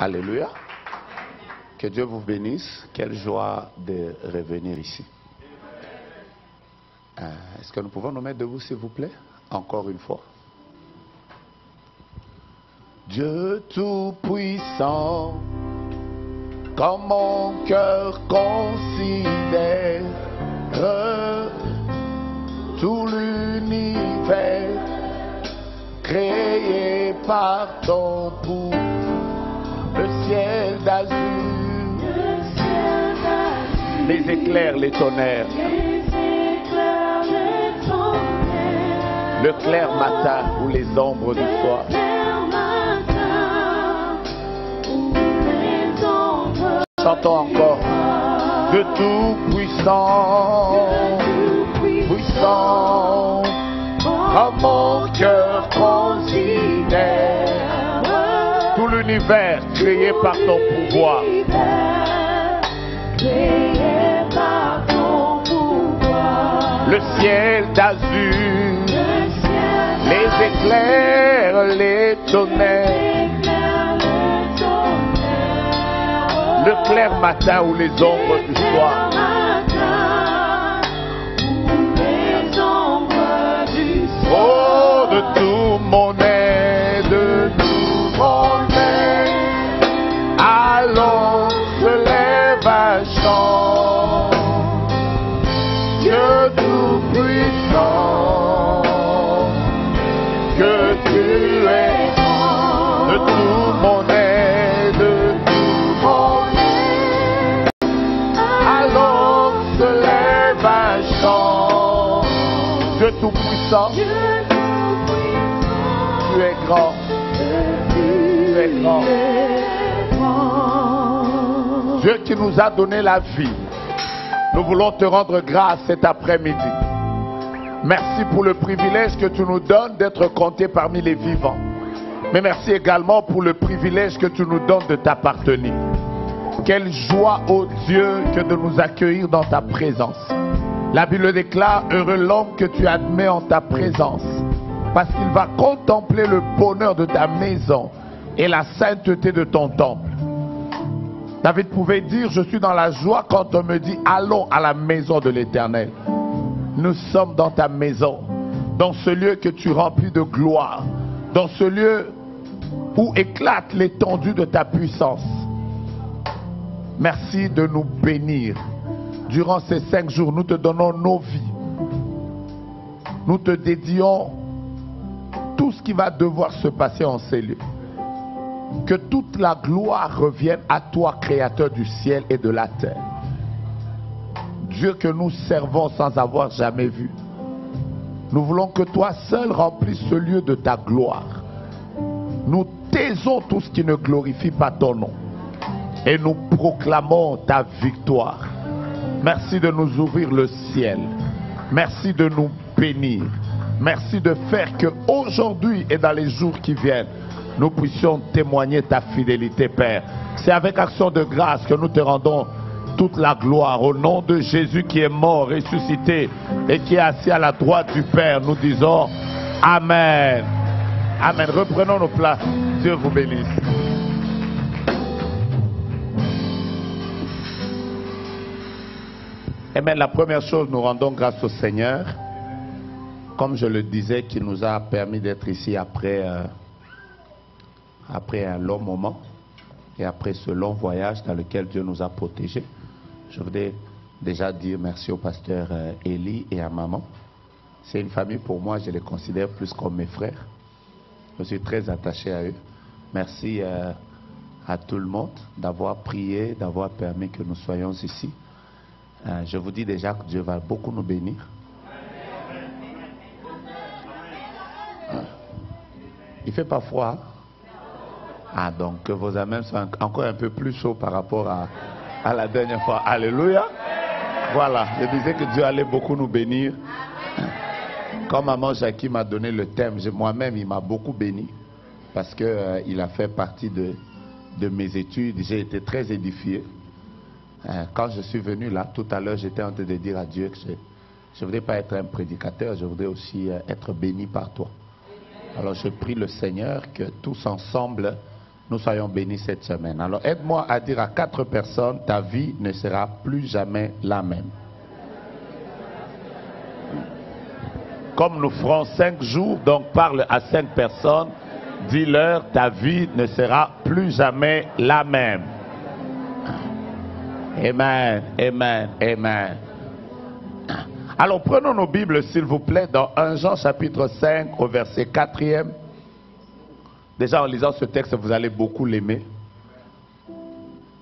Alléluia. Que Dieu vous bénisse. Quelle joie de revenir ici. Est-ce que nous pouvons nous mettre debout, s'il vous plaît? Encore une fois. Dieu Tout-Puissant, comme mon cœur considère tout l'univers créé par ton pouvoir, le ciel d'azur, les éclairs, les tonnerres, le clair matin ou les ombres du soir. Chantons encore. Dieu Tout-Puissant, puissant, comme mon cœur considère tout l'univers créé par ton pouvoir. Le ciel d'azur, les éclairs, les tonnerres, le clair matin ou les ombres du soir. Oh, de tout mon aide, de tout mon aide, allons se lève un chant. Dieu Tout-Puissant, que tu es de tout mon aide, de tout mon aide, allons se lève un chant. Dieu Tout-Puissant, tu es grand, tu es grand. Dieu qui nous a donné la vie, nous voulons te rendre grâce cet après-midi. Merci pour le privilège que tu nous donnes d'être comptés parmi les vivants. Mais merci également pour le privilège que tu nous donnes de t'appartenir. Quelle joie, ô Dieu, que de nous accueillir dans ta présence. La Bible déclare, heureux l'homme que tu admets en ta présence, parce qu'il va contempler le bonheur de ta maison et la sainteté de ton temple. David pouvait dire, je suis dans la joie quand on me dit, allons à la maison de l'Éternel. Nous sommes dans ta maison, dans ce lieu que tu remplis de gloire, dans ce lieu où éclate l'étendue de ta puissance. Merci de nous bénir. Durant ces 5 jours, nous te donnons nos vies. Nous te dédions tout ce qui va devoir se passer en ces lieux. Que toute la gloire revienne à toi, Créateur du ciel et de la terre. Dieu que nous servons sans avoir jamais vu. Nous voulons que toi seul remplisses ce lieu de ta gloire. Nous taisons tout ce qui ne glorifie pas ton nom. Et nous proclamons ta victoire. Merci de nous ouvrir le ciel. Merci de nous bénir. Merci de faire que aujourd'hui et dans les jours qui viennent, nous puissions témoigner ta fidélité, Père. C'est avec action de grâce que nous te rendons toute la gloire. Au nom de Jésus qui est mort, ressuscité et qui est assis à la droite du Père, nous disons Amen. Amen. Reprenons nos places. Dieu vous bénisse. Amen. La première chose, nous rendons grâce au Seigneur. Comme je le disais, qui nous a permis d'être ici après un long moment et après ce long voyage dans lequel Dieu nous a protégés. Je voudrais déjà dire merci au pasteur Élie et à maman. C'est une famille pour moi, je les considère plus comme mes frères. Je suis très attaché à eux. Merci à tout le monde d'avoir prié, d'avoir permis que nous soyons ici. Je vous dis déjà que Dieu va beaucoup nous bénir. Il ne fait pas froid. Ah, donc que vos amens soient encore un peu plus chauds par rapport à la dernière fois. Alléluia. Voilà, je disais que Dieu allait beaucoup nous bénir. Quand maman Jackie m'a donné le thème, moi-même, il m'a beaucoup béni. Parce qu'il a fait partie de mes études. J'ai été très édifié. Quand je suis venu là, tout à l'heure, j'étais en train de dire à Dieu que je ne voudrais pas être un prédicateur, je voudrais aussi être béni par toi. Alors je prie le Seigneur que tous ensemble, nous soyons bénis cette semaine. Alors aide-moi à dire à 4 personnes, ta vie ne sera plus jamais la même. Comme nous ferons 5 jours, donc parle à 5 personnes, dis-leur, ta vie ne sera plus jamais la même. Amen, amen, amen. Alors prenons nos Bibles s'il vous plaît dans 1 Jean chapitre 5 au verset 4e. Déjà en lisant ce texte vous allez beaucoup l'aimer.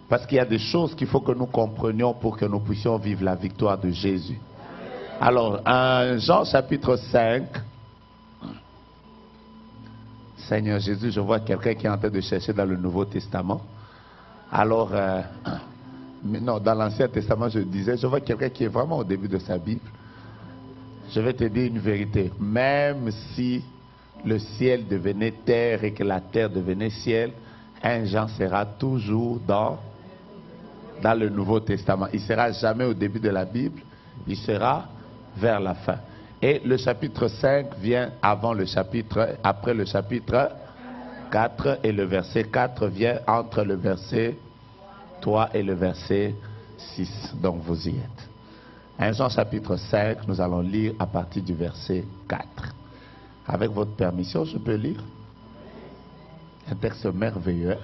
Parce qu'il y a des choses qu'il faut que nous comprenions pour que nous puissions vivre la victoire de Jésus. Alors 1 Jean chapitre 5. Seigneur Jésus, je vois quelqu'un qui est en train de chercher dans le Nouveau Testament. Alors, non, dans l'Ancien Testament, je disais, je vois quelqu'un qui est vraiment au début de sa Bible. Je vais te dire une vérité. Même si le ciel devenait terre et que la terre devenait ciel, un Jean sera toujours dans le Nouveau Testament. Il ne sera jamais au début de la Bible, il sera vers la fin. Et le chapitre 5 vient après le chapitre 4 et le verset 4 vient entre le verset 3 et le verset 6. Donc vous y êtes. 1 Jean chapitre 5, nous allons lire à partir du verset 4. Avec votre permission, je peux lire? Un texte merveilleux.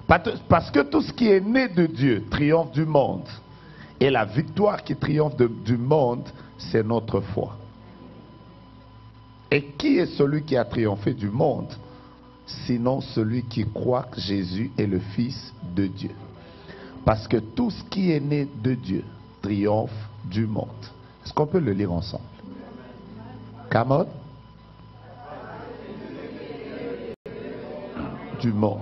Parce que tout ce qui est né de Dieu triomphe du monde. Et la victoire qui triomphe du monde, c'est notre foi. Et qui est celui qui a triomphé du monde, sinon celui qui croit que Jésus est le Fils de Dieu? Parce que tout ce qui est né de Dieu triomphe du monde. Est-ce qu'on peut le lire ensemble? Come on. Du monde.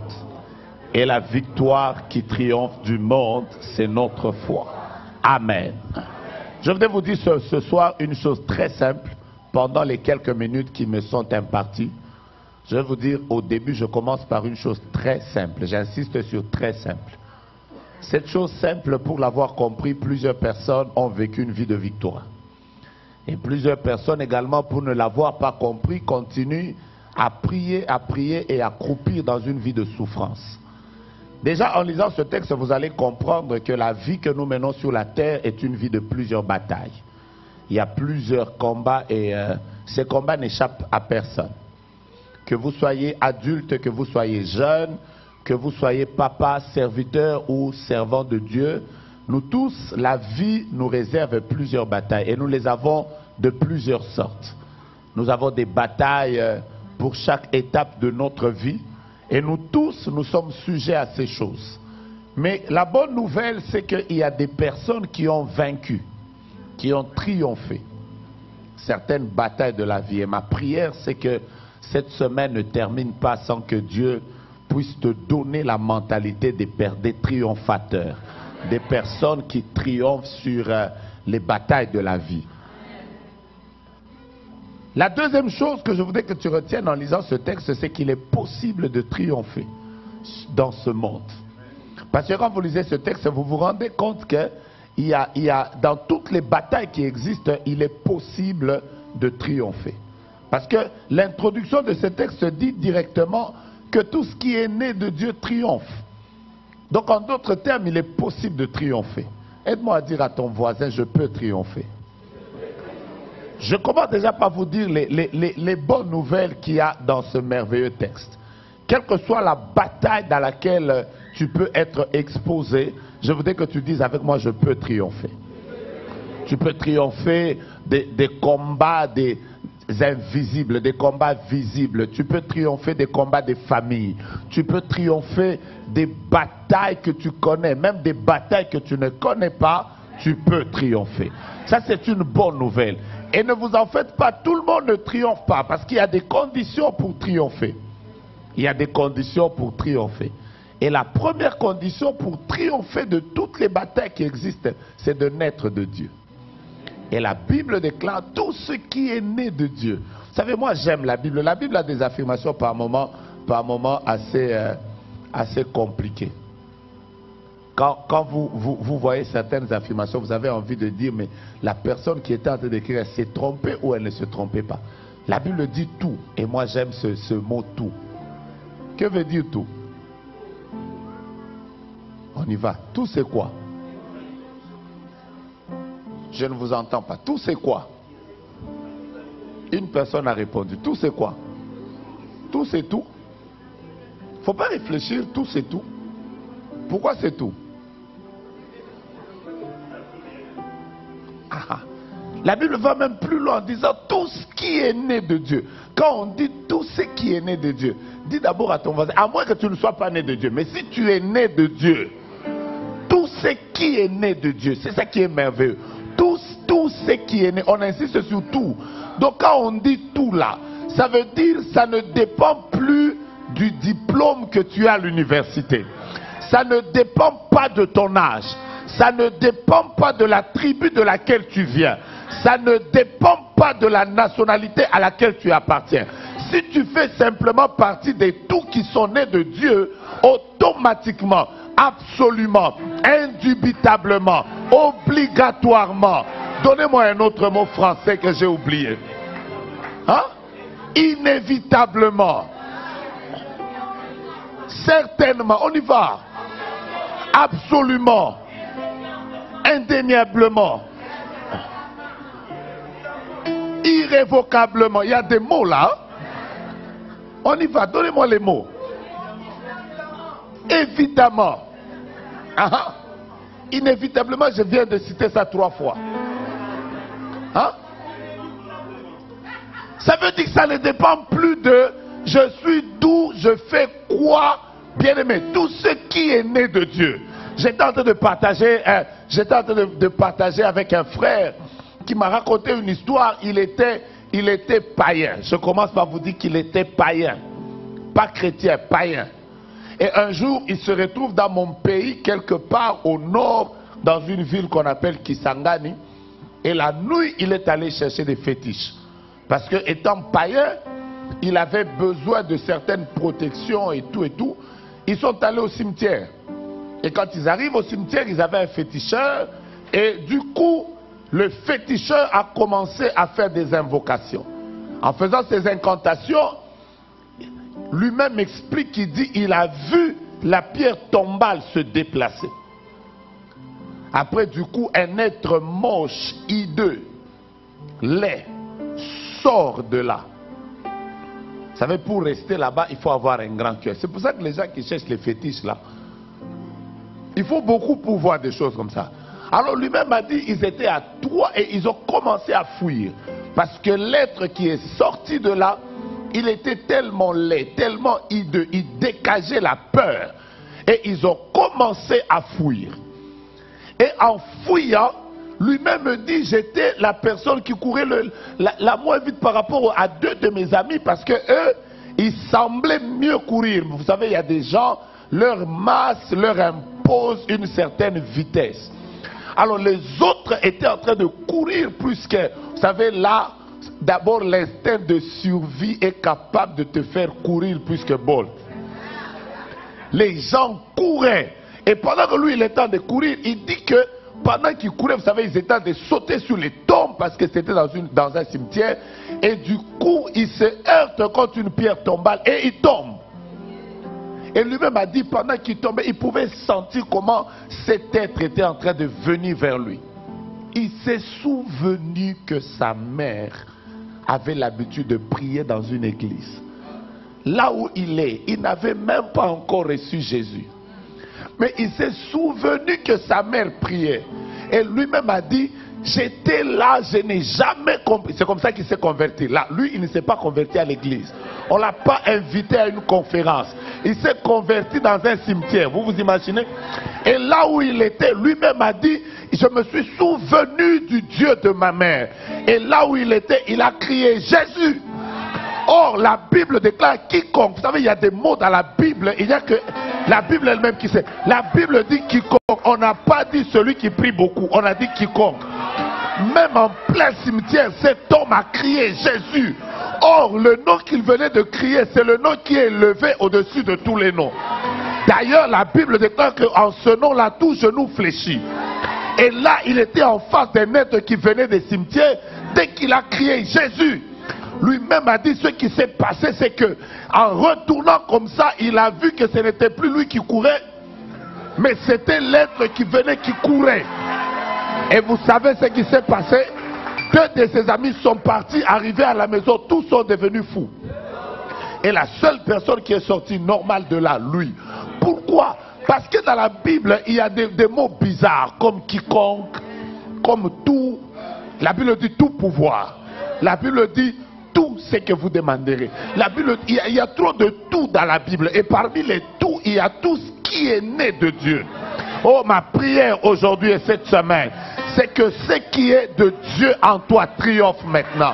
Et la victoire qui triomphe du monde, c'est notre foi. Amen. Je voudrais vous dire ce soir une chose très simple. Pendant les quelques minutes qui me sont imparties, je vais vous dire au début, je commence par une chose très simple. J'insiste sur très simple. Cette chose simple, pour l'avoir compris, plusieurs personnes ont vécu une vie de victoire. Et plusieurs personnes également, pour ne l'avoir pas compris, continuent à prier et à croupir dans une vie de souffrance. Déjà, en lisant ce texte, vous allez comprendre que la vie que nous menons sur la terre est une vie de plusieurs batailles. Il y a plusieurs combats et ces combats n'échappent à personne. Que vous soyez adulte, que vous soyez jeune, que vous soyez papa, serviteur ou servant de Dieu, nous tous, la vie nous réserve plusieurs batailles et nous les avons de plusieurs sortes. Nous avons des batailles pour chaque étape de notre vie et nous tous, nous sommes sujets à ces choses. Mais la bonne nouvelle, c'est qu'il y a des personnes qui ont vaincu, qui ont triomphé certaines batailles de la vie. Et ma prière, c'est que cette semaine ne termine pas sans que Dieu puisse te donner la mentalité des triomphateurs, des personnes qui triomphent sur les batailles de la vie. La deuxième chose que je voudrais que tu retiennes en lisant ce texte, c'est qu'il est possible de triompher dans ce monde. Parce que quand vous lisez ce texte, vous vous rendez compte que il y a dans toutes les batailles qui existent, il est possible de triompher. Parce que l'introduction de ce texte dit directement que tout ce qui est né de Dieu triomphe. Donc en d'autres termes, il est possible de triompher. Aide-moi à dire à ton voisin, je peux triompher. Je commence déjà par vous dire les bonnes nouvelles qu'il y a dans ce merveilleux texte. Quelle que soit la bataille dans laquelle tu peux être exposé, je voudrais que tu dises avec moi, je peux triompher. Tu peux triompher des combats des invisibles, des combats visibles. Tu peux triompher des combats des familles. Tu peux triompher des batailles que tu connais, même des batailles que tu ne connais pas, tu peux triompher. Ça, c'est une bonne nouvelle. Et ne vous en faites pas, tout le monde ne triomphe pas, parce qu'il y a des conditions pour triompher. Il y a des conditions pour triompher. Et la première condition pour triompher de toutes les batailles qui existent, c'est de naître de Dieu. Et la Bible déclare tout ce qui est né de Dieu. Vous savez, moi j'aime la Bible. La Bible a des affirmations par moments assez compliquées. Quand vous voyez certaines affirmations, vous avez envie de dire, mais la personne qui était en train d'écrire, elle s'est trompée ou elle ne se trompait pas? La Bible dit tout. Et moi j'aime ce mot tout. Que veut dire tout? On y va. Tout c'est quoi? Je ne vous entends pas. Tout c'est quoi? Une personne a répondu. Tout c'est quoi? Tout c'est tout. Il ne faut pas réfléchir. Tout c'est tout. Pourquoi c'est tout? Ah, la Bible va même plus loin en disant tout ce qui est né de Dieu. Quand on dit tout ce qui est né de Dieu, dis d'abord à ton voisin, à moins que tu ne sois pas né de Dieu, mais si tu es né de Dieu, tout ce qui est né de Dieu, c'est ça qui est merveilleux. Tout ce qui est né, on insiste sur tout. Donc quand on dit tout là, ça veut dire ça ne dépend plus du diplôme que tu as à l'université. Ça ne dépend pas de ton âge. Ça ne dépend pas de la tribu de laquelle tu viens. Ça ne dépend pas de la nationalité à laquelle tu appartiens. Si tu fais simplement partie des tout qui sont nés de Dieu, automatiquement, absolument, indubitablement, obligatoirement, donnez-moi un autre mot français que j'ai oublié. Hein? Inévitablement, certainement, on y va. Absolument, indéniablement, irrévocablement. Il y a des mots là. On y va, donnez-moi les mots. Évidemment. Ah, inévitablement, je viens de citer ça 3 fois. Hein? Ça veut dire que ça ne dépend plus de je suis d'où, je fais quoi. Bien aimé, tout ce qui est né de Dieu. J'étais en train de partager, partager avec un frère qui m'a raconté une histoire. Il était païen. Je commence par vous dire qu'il était païen. Pas chrétien, païen. Et un jour, il se retrouve dans mon pays, quelque part au nord, dans une ville qu'on appelle Kisangani. Et la nuit, il est allé chercher des fétiches. Parce que étant païen, il avait besoin de certaines protections et tout et tout. Ils sont allés au cimetière. Et quand ils arrivent au cimetière, ils avaient un féticheur. Et du coup, le féticheur a commencé à faire des invocations. En faisant ces incantations, lui-même explique qu'il dit il a vu la pierre tombale se déplacer. Après, du coup, un être moche, hideux, laid, sort de là. Vous savez, pour rester là-bas, il faut avoir un grand cœur. C'est pour ça que les gens qui cherchent les fétiches là, il faut beaucoup pour voir des choses comme ça. Alors lui-même a dit, ils étaient à 3 et ils ont commencé à fuir. Parce que l'être qui est sorti de là, il était tellement laid, tellement hideux, il dégageait la peur. Et ils ont commencé à fuir. Et en fouillant, lui-même me dit, j'étais la personne qui courait la moins vite par rapport à 2 de mes amis parce que eux, ils semblaient mieux courir. Vous savez, il y a des gens, leur masse leur impose une certaine vitesse. Alors les autres étaient en train de courir plus que, vous savez, là, d'abord l'instinct de survie est capable de te faire courir plus que Bolt. Les gens couraient. Et pendant que lui, il était en train de courir, il dit que pendant qu'il courait, vous savez, ils étaient en train de sauter sur les tombes parce que c'était dans un cimetière. Et du coup, il se heurte contre une pierre tombale et il tombe. Et lui-même a dit, pendant qu'il tombait, il pouvait sentir comment cet être était en train de venir vers lui. Il s'est souvenu que sa mère avait l'habitude de prier dans une église. Là où il est, il n'avait même pas encore reçu Jésus. Mais il s'est souvenu que sa mère priait. Et lui-même a dit, j'étais là, je n'ai jamais compris. C'est comme ça qu'il s'est converti. Là, lui, il ne s'est pas converti à l'église. On ne l'a pas invité à une conférence. Il s'est converti dans un cimetière. Vous vous imaginez? Et là où il était, lui-même a dit, je me suis souvenu du Dieu de ma mère. Et là où il était, il a crié Jésus. Or, la Bible déclare quiconque. Vous savez, il y a des mots dans la Bible. Il n'y a que la Bible elle-même qui sait. La Bible dit quiconque. On n'a pas dit celui qui prie beaucoup. On a dit quiconque. Même en plein cimetière, cet homme a crié Jésus. Or, le nom qu'il venait de crier, c'est le nom qui est élevé au-dessus de tous les noms. D'ailleurs, la Bible déclare qu'en ce nom-là, tout genou fléchit. Et là, il était en face d'un être qui venait des cimetières. Dès qu'il a crié Jésus, lui-même a dit ce qui s'est passé, c'est que en retournant comme ça, il a vu que ce n'était plus lui qui courait, Mais c'était l'être qui venait, qui courait. Et vous savez ce qui s'est passé? Deux de ses amis sont partis, arrivés à la maison, tous sont devenus fous. Et la seule personne qui est sortie normale de là, lui. Pourquoi? Parce que dans la Bible, il y a des mots bizarres, comme quiconque, comme tout. La Bible dit tout pouvoir. La Bible dit tout ce que vous demanderez. La Bible, il y a trop de tout dans la Bible. Et parmi les tout, il y a tout ce qui est né de Dieu. Oh, ma prière aujourd'hui et cette semaine, c'est que ce qui est de Dieu en toi triomphe maintenant.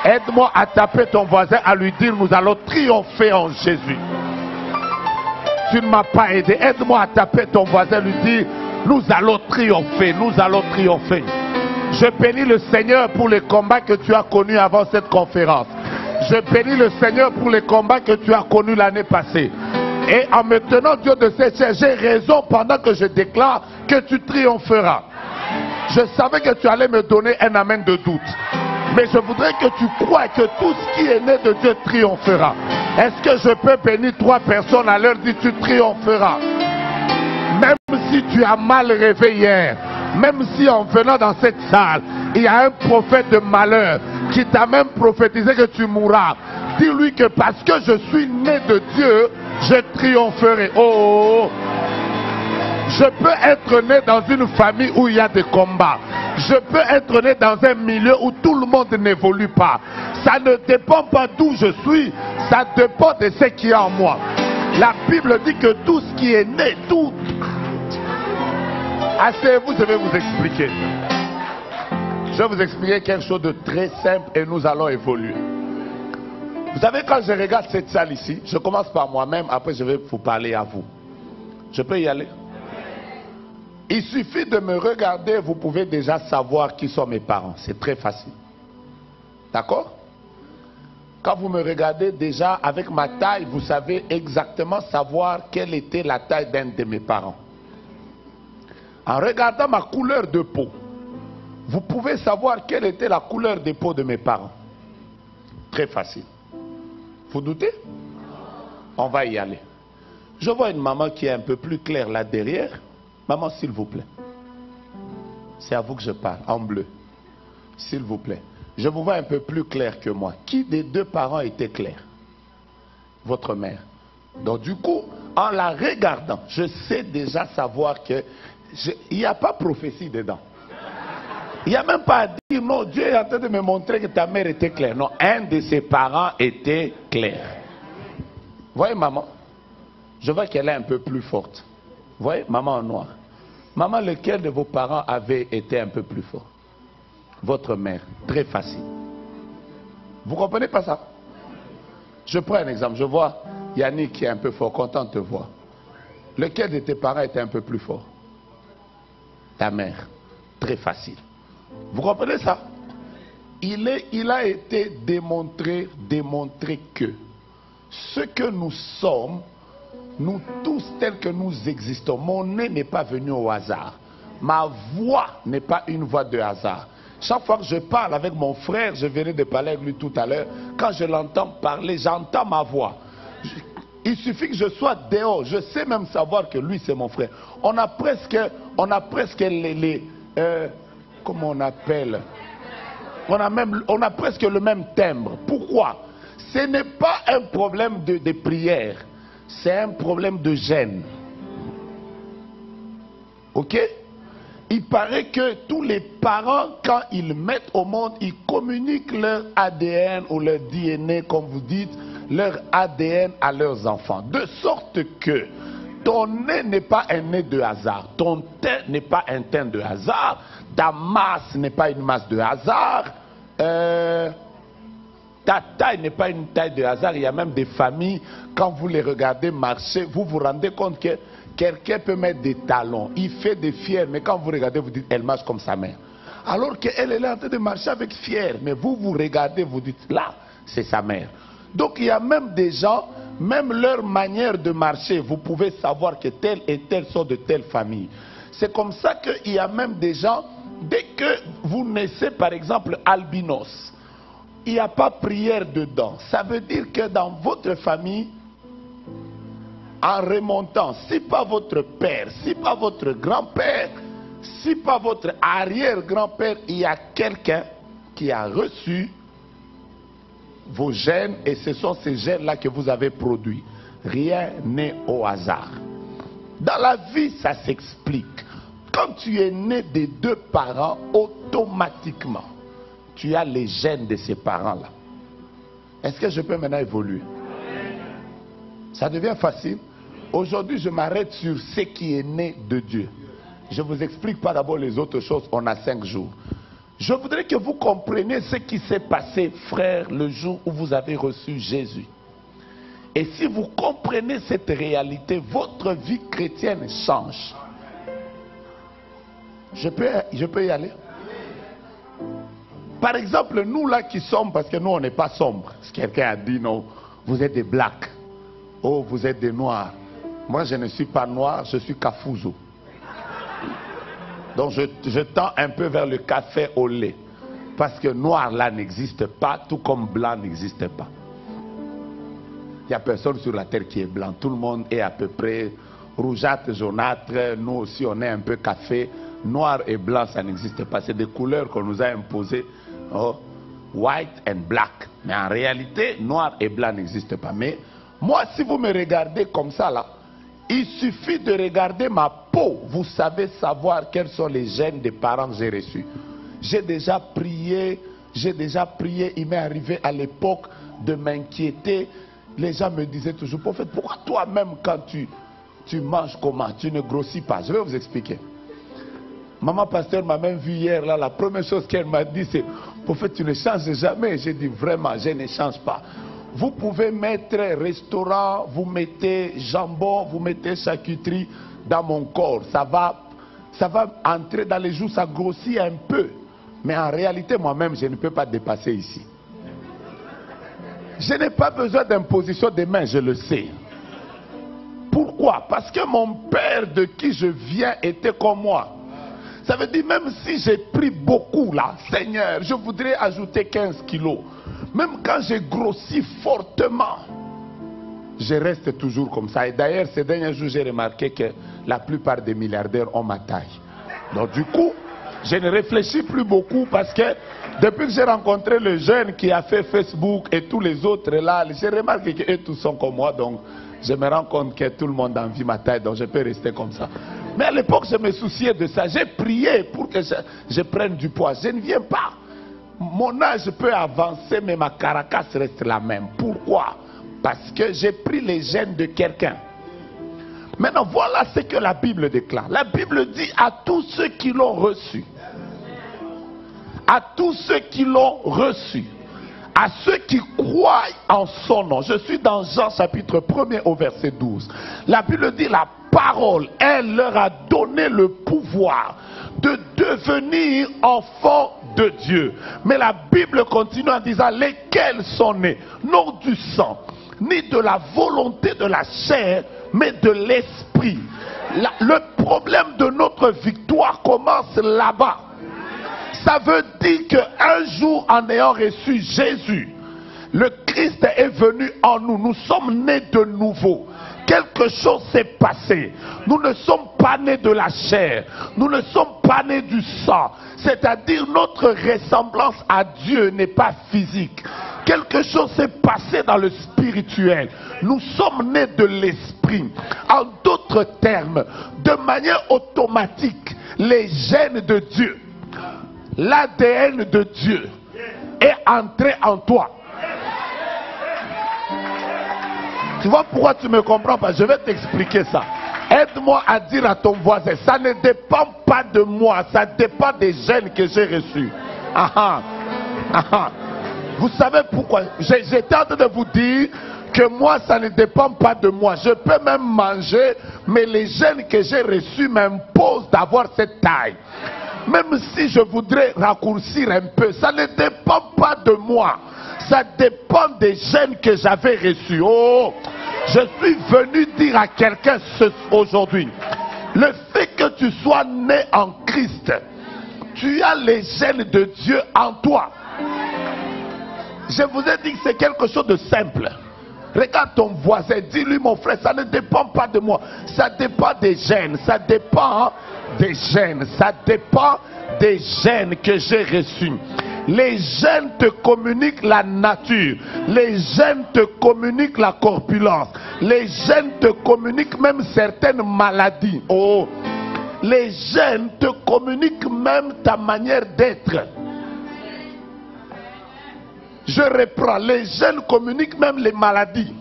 Aide-moi à taper ton voisin, à lui dire, nous allons triompher en Jésus. Tu ne m'as pas aidé. Aide-moi à taper ton voisin, lui dire, nous allons triompher, nous allons triompher. Je bénis le Seigneur pour les combats que tu as connus avant cette conférence. Je bénis le Seigneur pour les combats que tu as connus l'année passée. Et en me tenant Dieu de cette chair, j'ai raison pendant que je déclare que tu triompheras. Je savais que tu allais me donner un amen de doute. Mais je voudrais que tu crois que tout ce qui est né de Dieu triomphera. Est-ce que je peux bénir 3 personnes à l'heure dit tu triompheras? Même si tu as mal rêvé hier, même si en venant dans cette salle, il y a un prophète de malheur qui t'a même prophétisé que tu mourras, dis-lui que parce que je suis né de Dieu, je triompherai. Oh! Je peux être né dans une famille où il y a des combats. Je peux être né dans un milieu où tout le monde n'évolue pas. Ça ne dépend pas d'où je suis, ça dépend de ce qui est en moi. La Bible dit que tout ce qui est né, tout... Asseyez-vous, je vais vous expliquer. Je vais vous expliquer quelque chose de très simple et nous allons évoluer. Vous savez, quand je regarde cette salle ici, je commence par moi-même, après je vais vous parler à vous. Je peux y aller? Il suffit de me regarder, vous pouvez déjà savoir qui sont mes parents. C'est très facile. D'accord? Quand vous me regardez déjà avec ma taille, vous savez exactement savoir quelle était la taille d'un de mes parents. En regardant ma couleur de peau, vous pouvez savoir quelle était la couleur de peau de mes parents. Très facile. Vous doutez? On va y aller. Je vois une maman qui est un peu plus claire là derrière. Maman, s'il vous plaît. C'est à vous que je parle, en bleu. S'il vous plaît. Je vous vois un peu plus clair que moi. Qui des 2 parents était clair? Votre mère. Donc du coup, en la regardant, je sais déjà savoir que il n'y a pas prophétie dedans. Il n'y a même pas à dire, non, Dieu est en train de me montrer que ta mère était claire. Non, un de ses parents était clair. Voyez maman, je vois qu'elle est un peu plus forte. Voyez, maman en noir. Maman, lequel de vos parents avait été un peu plus fort? Votre mère. Très facile. Vous comprenez pas ça? Je prends un exemple. Je vois Yannick qui est un peu fort, content de te voir. Lequel de tes parents était un peu plus fort? Ta mère. Très facile. Vous comprenez ça? Il a été démontré que ce que nous sommes, nous tous tels que nous existons, mon nez n'est pas venu au hasard. Ma voix n'est pas une voix de hasard. Chaque fois que je parle avec mon frère, je venais de parler avec lui tout à l'heure, quand je l'entends parler, j'entends ma voix. Il suffit que je sois dehors, je sais même savoir que lui c'est mon frère. On a presque comment on appelle? On a presque le même timbre. Pourquoi? Ce n'est pas un problème de prière. C'est un problème de gène. Ok? Il paraît que tous les parents, quand ils mettent au monde, ils communiquent leur ADN ou leur DNA, comme vous dites, leur ADN à leurs enfants. De sorte que ton nez n'est pas un nez de hasard. Ton teint n'est pas un teint de hasard. Ta masse n'est pas une masse de hasard. Ta taille n'est pas une taille de hasard. Il y a même des familles, quand vous les regardez marcher, vous vous rendez compte que quelqu'un peut mettre des talons. Il fait des fiers, mais quand vous regardez, vous dites, elle marche comme sa mère. Alors qu'elle est en train de marcher avec fier. Mais vous regardez, vous dites, là, c'est sa mère. Donc il y a même des gens, même leur manière de marcher, vous pouvez savoir que telle et telle sont de telle famille. C'est comme ça qu'il y a même des gens, dès que vous naissez par exemple albinos, il n'y a pas prière dedans. Ça veut dire que dans votre famille, en remontant, si pas votre père, si pas votre grand-père, si pas votre arrière-grand-père, il y a quelqu'un qui a reçu vos gènes et ce sont ces gènes-là que vous avez produits. Rien n'est au hasard. Dans la vie, ça s'explique. Quand tu es né des deux parents, automatiquement, tu as les gènes de ces parents-là. Est-ce que je peux maintenant évoluer? Ça devient facile. Aujourd'hui, je m'arrête sur ce qui est né de Dieu. Je ne vous explique pas d'abord les autres choses, on a 5 jours. Je voudrais que vous compreniez ce qui s'est passé, frère, le jour où vous avez reçu Jésus. Et si vous comprenez cette réalité, votre vie chrétienne change. Je peux y aller? Par exemple, nous là qui sommes, parce que nous on n'est pas sombres. Quelqu'un a dit non, vous êtes des blacks. Oh, vous êtes des noirs. Moi je ne suis pas noir, je suis Kafuzo. Donc je tends un peu vers le café au lait. Parce que noir là n'existe pas, tout comme blanc n'existe pas. Il n'y a personne sur la terre qui est blanc. Tout le monde est à peu près rougeâtre, jaunâtre. Nous aussi on est un peu café. Noir et blanc ça n'existe pas. C'est des couleurs qu'on nous a imposées. Oh, white and black. Mais en réalité, noir et blanc n'existent pas. Mais moi, si vous me regardez comme ça là, il suffit de regarder ma peau. Vous savez savoir quels sont les gènes des parents que j'ai reçus. J'ai déjà prié. Il m'est arrivé à l'époque de m'inquiéter. Les gens me disaient toujours, prophète, pourquoi toi-même quand tu manges comment? Tu ne grossis pas. Je vais vous expliquer. Maman pasteur m'a même vu hier là, la première chose qu'elle m'a dit c'est, prophète, tu ne changes jamais. J'ai dit vraiment, je ne change pas. Vous pouvez mettre restaurant, vous mettez jambon, vous mettez charcuterie dans mon corps. Ça va entrer dans les joues, ça grossit un peu. Mais en réalité, moi-même, je ne peux pas dépasser ici. Je n'ai pas besoin d'imposition des mains, je le sais. Pourquoi? Parce que mon père de qui je viens était comme moi. Ça veut dire même si j'ai pris beaucoup là, Seigneur, je voudrais ajouter 15 kilos. Même quand j'ai grossi fortement, je reste toujours comme ça. Et d'ailleurs, ces derniers jours, j'ai remarqué que la plupart des milliardaires ont ma taille. Donc du coup, je ne réfléchis plus beaucoup parce que depuis que j'ai rencontré le jeune qui a fait Facebook et tous les autres là, j'ai remarqué qu'eux tous sont comme moi. Donc je me rends compte que tout le monde envie ma taille, donc je peux rester comme ça. Mais à l'époque, je me souciais de ça. J'ai prié pour que je prenne du poids. Je ne viens pas. Mon âge peut avancer, mais ma caracasse reste la même. Pourquoi? Parce que j'ai pris les gènes de quelqu'un. Maintenant, voilà ce que la Bible déclare. La Bible dit à tous ceux qui l'ont reçu. À tous ceux qui l'ont reçu. À ceux qui croient en son nom. Je suis dans Jean chapitre 1er au verset 12. La Bible dit la parole, elle leur a donné le pouvoir de devenir enfants de Dieu. Mais la Bible continue en disant lesquels sont nés, non du sang, ni de la volonté de la chair, mais de l'esprit. Le problème de notre victoire commence là-bas. Ça veut dire qu'un jour, en ayant reçu Jésus, le Christ est venu en nous. Nous sommes nés de nouveau. Quelque chose s'est passé. Nous ne sommes pas nés de la chair. Nous ne sommes pas nés du sang. C'est-à-dire notre ressemblance à Dieu n'est pas physique. Quelque chose s'est passé dans le spirituel. Nous sommes nés de l'esprit. En d'autres termes, de manière automatique, les gènes de Dieu, l'ADN de Dieu est entré en toi. Tu vois pourquoi tu me comprends pas? Je vais t'expliquer ça. Aide-moi à dire à ton voisin, ça ne dépend pas de moi, ça dépend des gènes que j'ai reçus. Vous savez pourquoi? J'étais en train de vous dire que moi, ça ne dépend pas de moi. Je peux même manger, mais les gènes que j'ai reçus m'imposent d'avoir cette taille. Même si je voudrais raccourcir un peu, ça ne dépend pas de moi. Ça dépend des gènes que j'avais reçus. Oh, je suis venu dire à quelqu'un aujourd'hui, le fait que tu sois né en Christ, tu as les gènes de Dieu en toi. Je vous ai dit que c'est quelque chose de simple. Regarde ton voisin, dis-lui mon frère, ça ne dépend pas de moi. Ça dépend des gènes, ça dépend des gènes, ça dépend des gènes que j'ai reçus. Les gènes te communiquent la nature. Les gènes te communiquent la corpulence. Les gènes te communiquent même certaines maladies. Oh, les gènes te communiquent même ta manière d'être. Je reprends, les gènes communiquent même les maladies.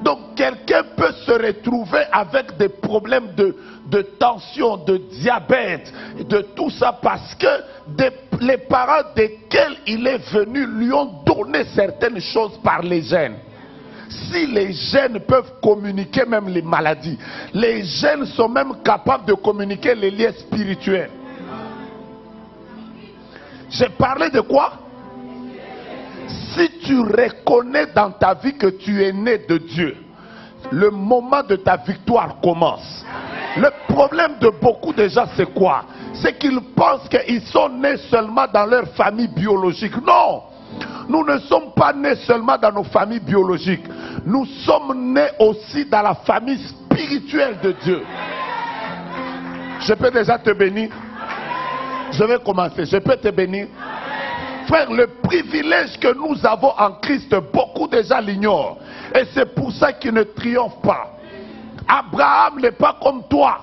Donc quelqu'un peut se retrouver avec des problèmes de tension, de diabète, de tout ça parce que les parents desquels il est venu lui ont donné certaines choses par les gènes. Si les gènes peuvent communiquer même les maladies, les gènes sont même capables de communiquer les liens spirituels. J'ai parlé de quoi? Si tu reconnais dans ta vie que tu es né de Dieu, le moment de ta victoire commence. Le problème de beaucoup de gens, c'est quoi? C'est qu'ils pensent qu'ils sont nés seulement dans leur famille biologique. Non! Nous ne sommes pas nés seulement dans nos familles biologiques. Nous sommes nés aussi dans la famille spirituelle de Dieu. Je peux déjà te bénir? Je vais commencer. Je peux te bénir? Frère, le privilège que nous avons en Christ, beaucoup de gens l'ignorent. Et c'est pour ça qu'ils ne triomphent pas. Abraham n'est pas comme toi.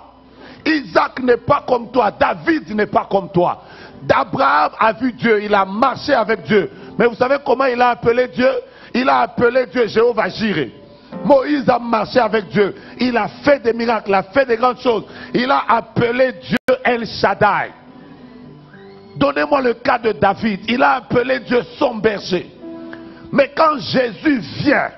Isaac n'est pas comme toi. David n'est pas comme toi. Abraham a vu Dieu, il a marché avec Dieu. Mais vous savez comment il a appelé Dieu? Il a appelé Dieu Jéhovah Jireh. Moïse a marché avec Dieu. Il a fait des miracles, il a fait des grandes choses. Il a appelé Dieu El Shaddai. Donnez-moi le cas de David. Il a appelé Dieu son berger. Mais quand Jésus vient,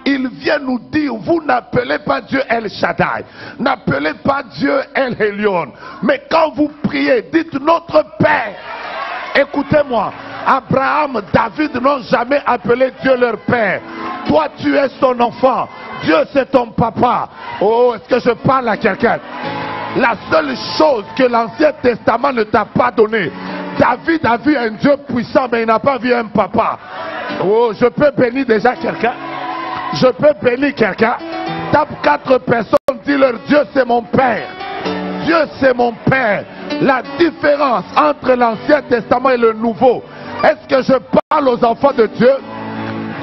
il vient nous dire, vous n'appelez pas Dieu El Shaddai, n'appelez pas Dieu El Elyon. Mais quand vous priez, dites notre Père. Écoutez-moi, Abraham, David n'ont jamais appelé Dieu leur Père. Toi, tu es son enfant. Dieu, c'est ton papa. Oh, est-ce que je parle à quelqu'un? La seule chose que l'Ancien Testament ne t'a pas donné, David a vu un Dieu puissant, mais il n'a pas vu un papa. Oh, je peux bénir déjà quelqu'un? Je peux bénir quelqu'un? Tape 4 personnes, dis leur Dieu c'est mon Père. Dieu c'est mon Père. La différence entre l'Ancien Testament et le Nouveau. Est-ce que je parle aux enfants de Dieu?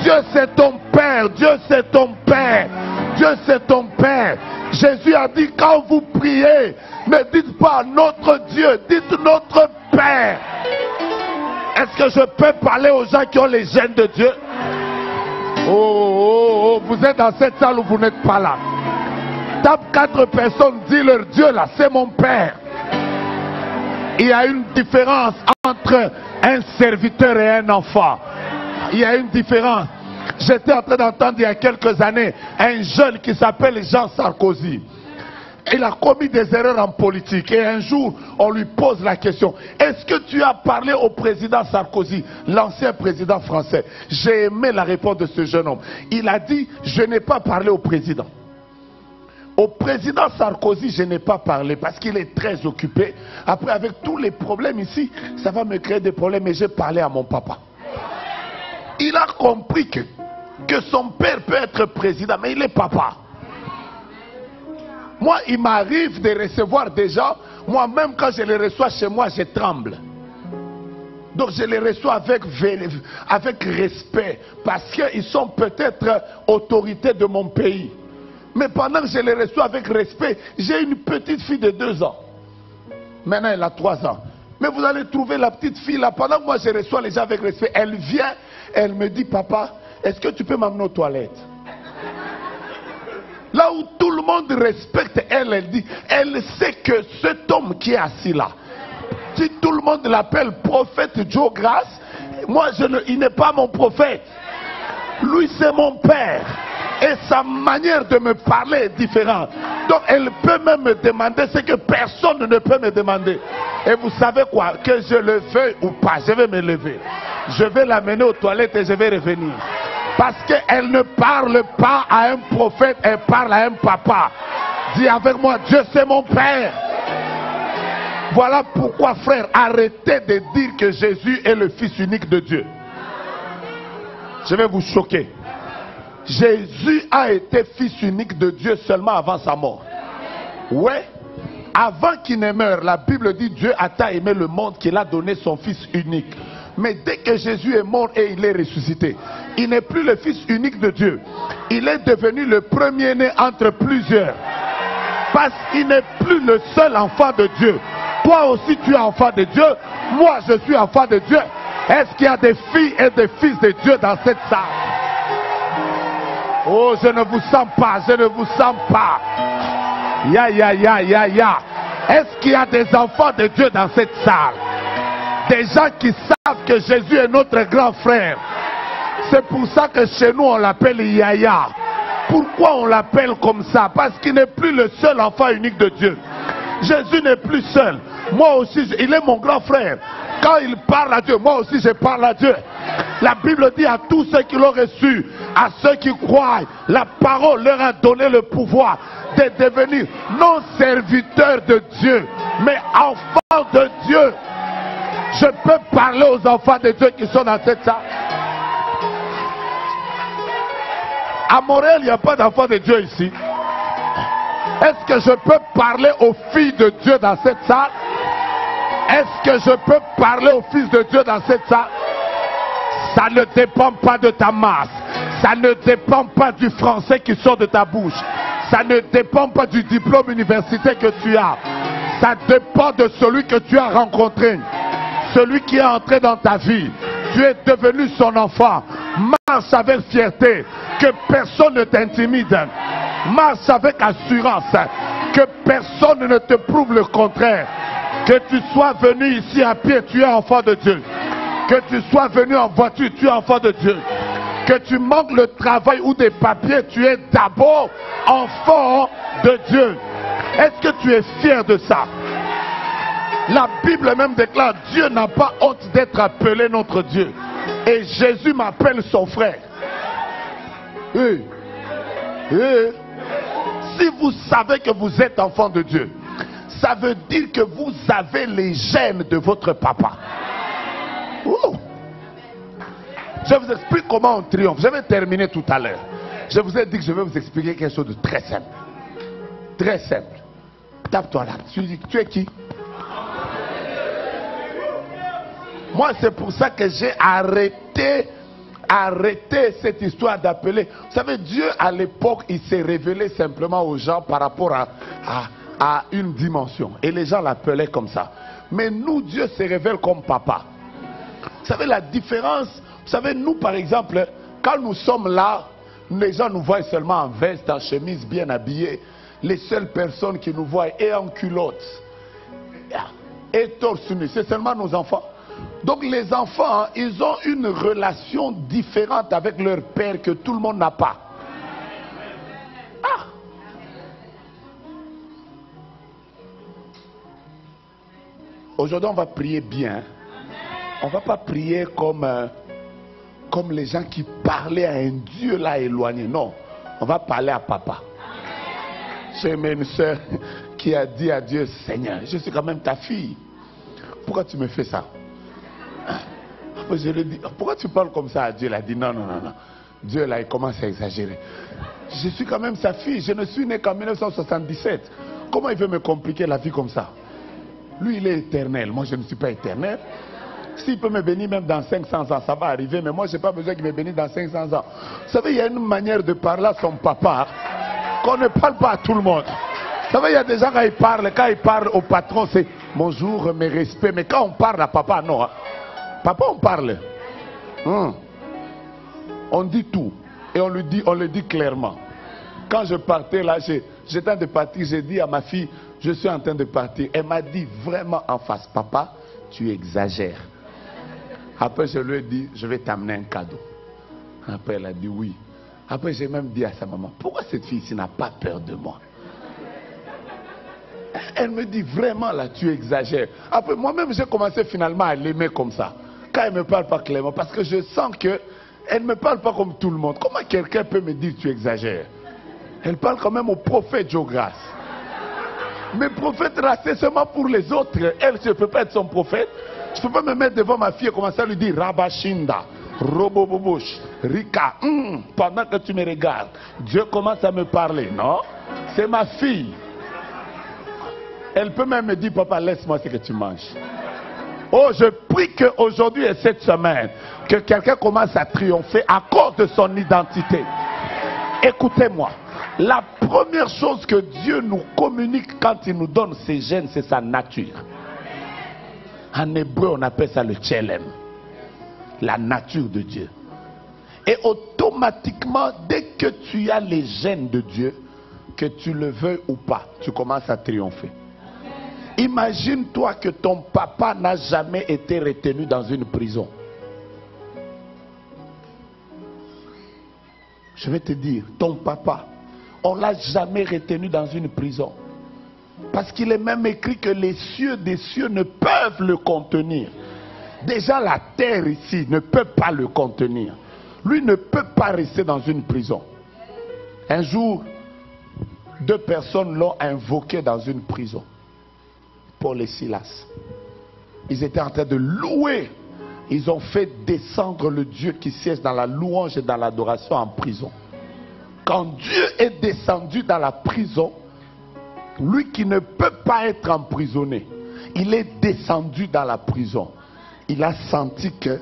Dieu c'est ton Père. Dieu c'est ton Père. Dieu c'est ton Père. Jésus a dit quand vous priez, ne dites pas notre Dieu, dites notre Père. Est-ce que je peux parler aux gens qui ont les gènes de Dieu? Oh, vous êtes dans cette salle où vous n'êtes pas là. Tape 4 personnes, dis leur Dieu là, c'est mon Père. Il y a une différence entre un serviteur et un enfant. Il y a une différence. J'étais en train d'entendre il y a quelques années un jeune qui s'appelle Jean Sarkozy. Il a commis des erreurs en politique et un jour on lui pose la question, est-ce que tu as parlé au président Sarkozy, l'ancien président français? J'ai aimé la réponse de ce jeune homme. Il a dit, je n'ai pas parlé au président. Au président Sarkozy, je n'ai pas parlé parce qu'il est très occupé. Après, avec tous les problèmes ici, ça va me créer des problèmes et j'ai parlé à mon papa. Il a compris que son père peut être président, mais il est papa. Moi, il m'arrive de recevoir des gens. Moi-même, quand je les reçois chez moi, je tremble. Donc, je les reçois avec respect. Parce qu'ils sont peut-être autorités de mon pays. Mais pendant que je les reçois avec respect, j'ai une petite fille de 2 ans. Maintenant, elle a 3 ans. Mais vous allez trouver la petite fille là. Pendant que moi, je reçois les gens avec respect, elle vient, elle me dit, papa, est-ce que tu peux m'amener aux toilettes? Là où tout le monde respecte elle, elle dit, elle sait que cet homme qui est assis là, si tout le monde l'appelle prophète Joe Grace, moi il n'est pas mon prophète. Lui c'est mon père. Et sa manière de me parler est différente. Donc elle peut même me demander ce que personne ne peut me demander. Et vous savez quoi? Que je le veuille ou pas, je vais me lever. Je vais l'amener aux toilettes et je vais revenir. Parce qu'elle ne parle pas à un prophète, elle parle à un papa. Dis avec moi, Dieu c'est mon Père. Voilà pourquoi, frère, arrêtez de dire que Jésus est le Fils unique de Dieu. Je vais vous choquer. Jésus a été fils unique de Dieu seulement avant sa mort. Ouais. Avant qu'il ne meure, la Bible dit Dieu a tant aimé le monde qu'il a donné son fils unique. Mais dès que Jésus est mort et il est ressuscité, il n'est plus le fils unique de Dieu. Il est devenu le premier-né entre plusieurs. Parce qu'il n'est plus le seul enfant de Dieu. Toi aussi tu es enfant de Dieu. Moi je suis enfant de Dieu. Est-ce qu'il y a des filles et des fils de Dieu dans cette salle? Oh, je ne vous sens pas, je ne vous sens pas. Ya. Est-ce qu'il y a des enfants de Dieu dans cette salle? Des gens qui savent que Jésus est notre grand frère. C'est pour ça que chez nous on l'appelle Yaya. Pourquoi on l'appelle comme ça? Parce qu'il n'est plus le seul enfant unique de Dieu. Jésus n'est plus seul. Moi aussi, il est mon grand frère. Quand il parle à Dieu, moi aussi je parle à Dieu. La Bible dit à tous ceux qui l'ont reçu, à ceux qui croient, la parole leur a donné le pouvoir de devenir non serviteurs de Dieu, mais enfants de Dieu. Je peux parler aux enfants de Dieu qui sont dans cette salle. À Montréal, il n'y a pas d'enfants de Dieu ici. Est-ce que je peux parler aux filles de Dieu dans cette salle? Est-ce que je peux parler aux fils de Dieu dans cette salle? Ça ne dépend pas de ta masse. Ça ne dépend pas du français qui sort de ta bouche. Ça ne dépend pas du diplôme universitaire que tu as. Ça dépend de celui que tu as rencontré. Celui qui est entré dans ta vie. Tu es devenu son enfant. Marche avec fierté. Que personne ne t'intimide. Marche avec assurance. Que personne ne te prouve le contraire. Que tu sois venu ici à pied, tu es enfant de Dieu. Que tu sois venu en voiture, tu es enfant de Dieu. Que tu manques le travail ou des papiers, tu es d'abord enfant de Dieu. Est-ce que tu es fier de ça? La Bible même déclare, Dieu n'a pas honte d'être appelé notre Dieu. Et Jésus m'appelle son frère. Si vous savez que vous êtes enfant de Dieu, ça veut dire que vous avez les gènes de votre papa. Ouh. Je vous explique comment on triomphe. Je vais terminer tout à l'heure. Je vous ai dit que je vais vous expliquer quelque chose de très simple. Très simple. Tape-toi là. Tu es qui? Moi, c'est pour ça que j'ai arrêté cette histoire d'appeler. Vous savez, Dieu à l'époque, il s'est révélé simplement aux gens par rapport à une dimension. Et les gens l'appelaient comme ça. Mais nous, Dieu se révèle comme papa. Vous savez la différence? Vous savez, nous par exemple, quand nous sommes là, les gens nous voient seulement en veste, en chemise, bien habillés. Les seules personnes qui nous voient et en culotte et torse nu, c'est seulement nos enfants. Donc les enfants, ils ont une relation différente avec leur père que tout le monde n'a pas. Aujourd'hui, on va prier bien. On ne va pas prier comme les gens qui parlaient à un Dieu là éloigné. Non, on va parler à papa. J'ai une soeur qui a dit à Dieu, Seigneur, je suis quand même ta fille. Pourquoi tu me fais ça? Après, je lui ai dit, pourquoi tu parles comme ça à Dieu? Il a dit, non. Dieu là, il commence à exagérer. Je suis quand même sa fille. Je ne suis né qu'en 1977. Comment il veut me compliquer la vie comme ça? Lui, il est éternel. Moi, je ne suis pas éternel. S'il peut me bénir même dans 500 ans, ça va arriver. Mais moi, je n'ai pas besoin qu'il me bénisse dans 500 ans. Vous savez, il y a une manière de parler à son papa qu'on ne parle pas à tout le monde. Vous savez, il y a des gens quand ils parlent au patron, c'est bonjour, mes respects. Mais quand on parle à papa, non. Papa, on parle. On dit tout. Et on le dit clairement. Quand je partais là, j'étais en train de partir, j'ai dit à ma fille, je suis en train de partir. Elle m'a dit vraiment en face, papa, tu exagères. Après, je lui ai dit, je vais t'amener un cadeau. Après, elle a dit oui. Après, j'ai même dit à sa maman, pourquoi cette fille-ci n'a pas peur de moi? Elle me dit, vraiment là, tu exagères. Après, moi-même, j'ai commencé finalement à l'aimer comme ça. Quand elle ne me parle pas clairement, parce que je sens qu'elle ne me parle pas comme tout le monde. Comment quelqu'un peut me dire, tu exagères? Elle parle quand même au prophète Joe Grace. Mais prophète là, c'est seulement pour les autres. Elle, je ne peux pas être son prophète. Je ne peux pas me mettre devant ma fille et commencer à lui dire Rabashinda. Robobobouche, Rika, pendant que tu me regardes, Dieu commence à me parler, non? C'est ma fille. Elle peut même me dire, papa, laisse-moi ce que tu manges. Oh, je prie qu'aujourd'hui et cette semaine, que quelqu'un commence à triompher à cause de son identité. Écoutez-moi, la première chose que Dieu nous communique quand il nous donne ses gènes, c'est sa nature. En hébreu, on appelle ça le tchelem. La nature de Dieu. Et automatiquement, dès que tu as les gènes de Dieu, que tu le veuilles ou pas, tu commences à triompher. Imagine-toi que ton papa n'a jamais été retenu dans une prison. Je vais te dire, ton papa, on ne l'a jamais retenu dans une prison. Parce qu'il est même écrit que les cieux des cieux ne peuvent le contenir. Déjà la terre ici ne peut pas le contenir. Lui ne peut pas rester dans une prison. Un jour, 2 personnes l'ont invoqué dans une prison. Paul et Silas. Ils étaient en train de louer. Ils ont fait descendre le Dieu qui siège dans la louange et dans l'adoration en prison. Quand Dieu est descendu dans la prison, lui qui ne peut pas être emprisonné, il est descendu dans la prison. Il a senti que...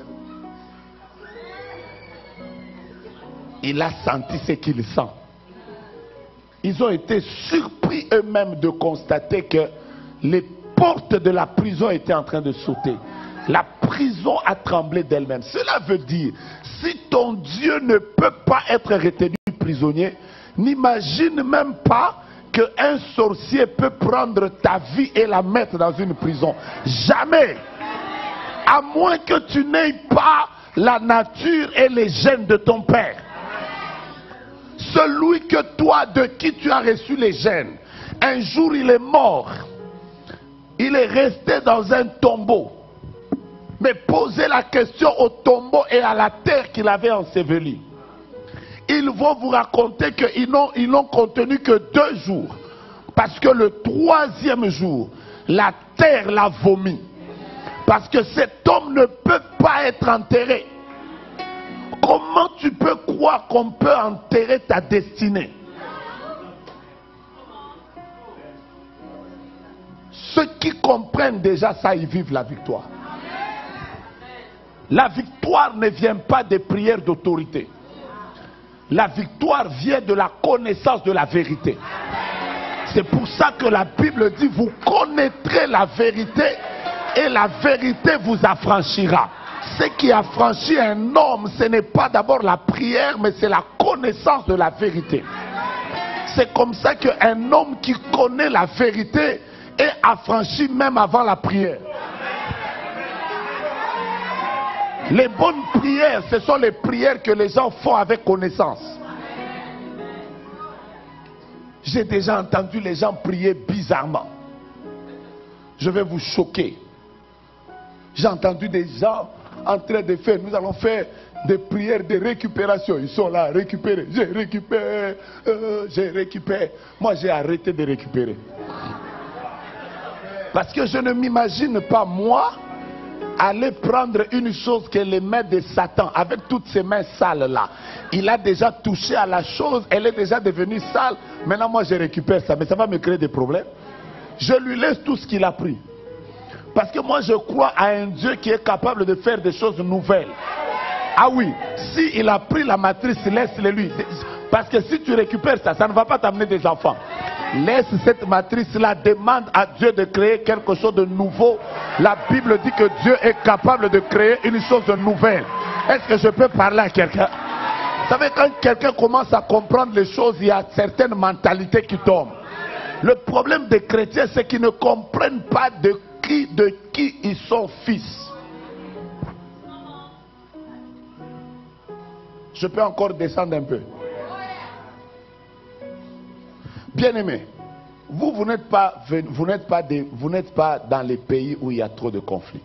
Il a senti ce qu'il sent. Ils ont été surpris eux-mêmes de constater que les portes de la prison étaient en train de sauter. La prison a tremblé d'elle-même. Cela veut dire, si ton Dieu ne peut pas être retenu prisonnier, n'imagine même pas qu'un sorcier peut prendre ta vie et la mettre dans une prison. Jamais. À moins que tu n'aies pas la nature et les gènes de ton père. Celui que toi, de qui tu as reçu les gènes, un jour il est mort. Il est resté dans un tombeau. Mais posez la question au tombeau et à la terre qu'il avait enseveli. Ils vont vous raconter qu'ils n'ont contenu que 2 jours. Parce que le 3e jour, la terre l'a vomi. Parce que cet homme ne peut pas être enterré. Comment tu peux croire qu'on peut enterrer ta destinée? Ceux qui comprennent déjà ça, ils vivent la victoire. La victoire ne vient pas des prières d'autorité. La victoire vient de la connaissance de la vérité. C'est pour ça que la Bible dit, vous connaîtrez la vérité et la vérité vous affranchira. Ce qui affranchit un homme, ce n'est pas d'abord la prière, mais c'est la connaissance de la vérité. C'est comme ça qu'un homme qui connaît la vérité est affranchi même avant la prière. Les bonnes prières, ce sont les prières que les gens font avec connaissance. J'ai déjà entendu les gens prier bizarrement. Je vais vous choquer. J'ai entendu des gens en train de faire, nous allons faire des prières de récupération. Ils sont là, récupérer. J'ai récupéré, j'ai récupéré. Moi, j'ai arrêté de récupérer. Parce que je ne m'imagine pas, moi, aller prendre une chose que les mains de Satan, avec toutes ces mains sales là, il a déjà touché à la chose, elle est déjà devenue sale. Maintenant, moi, je récupère ça, mais ça va me créer des problèmes. Je lui laisse tout ce qu'il a pris. Parce que moi, je crois à un Dieu qui est capable de faire des choses nouvelles. Ah oui, si il a pris la matrice, laisse-le lui. Parce que si tu récupères ça, ça ne va pas t'amener des enfants. Laisse cette matrice-là, demande à Dieu de créer quelque chose de nouveau. La Bible dit que Dieu est capable de créer une chose de nouvelle. Est-ce que je peux parler à quelqu'un? Vous savez, quand quelqu'un commence à comprendre les choses, il y a certaines mentalités qui tombent. Le problème des chrétiens, c'est qu'ils ne comprennent pas de qui ils sont fils. Je peux encore descendre un peu. Bien-aimés, vous n'êtes pas dans les pays où il y a trop de conflits.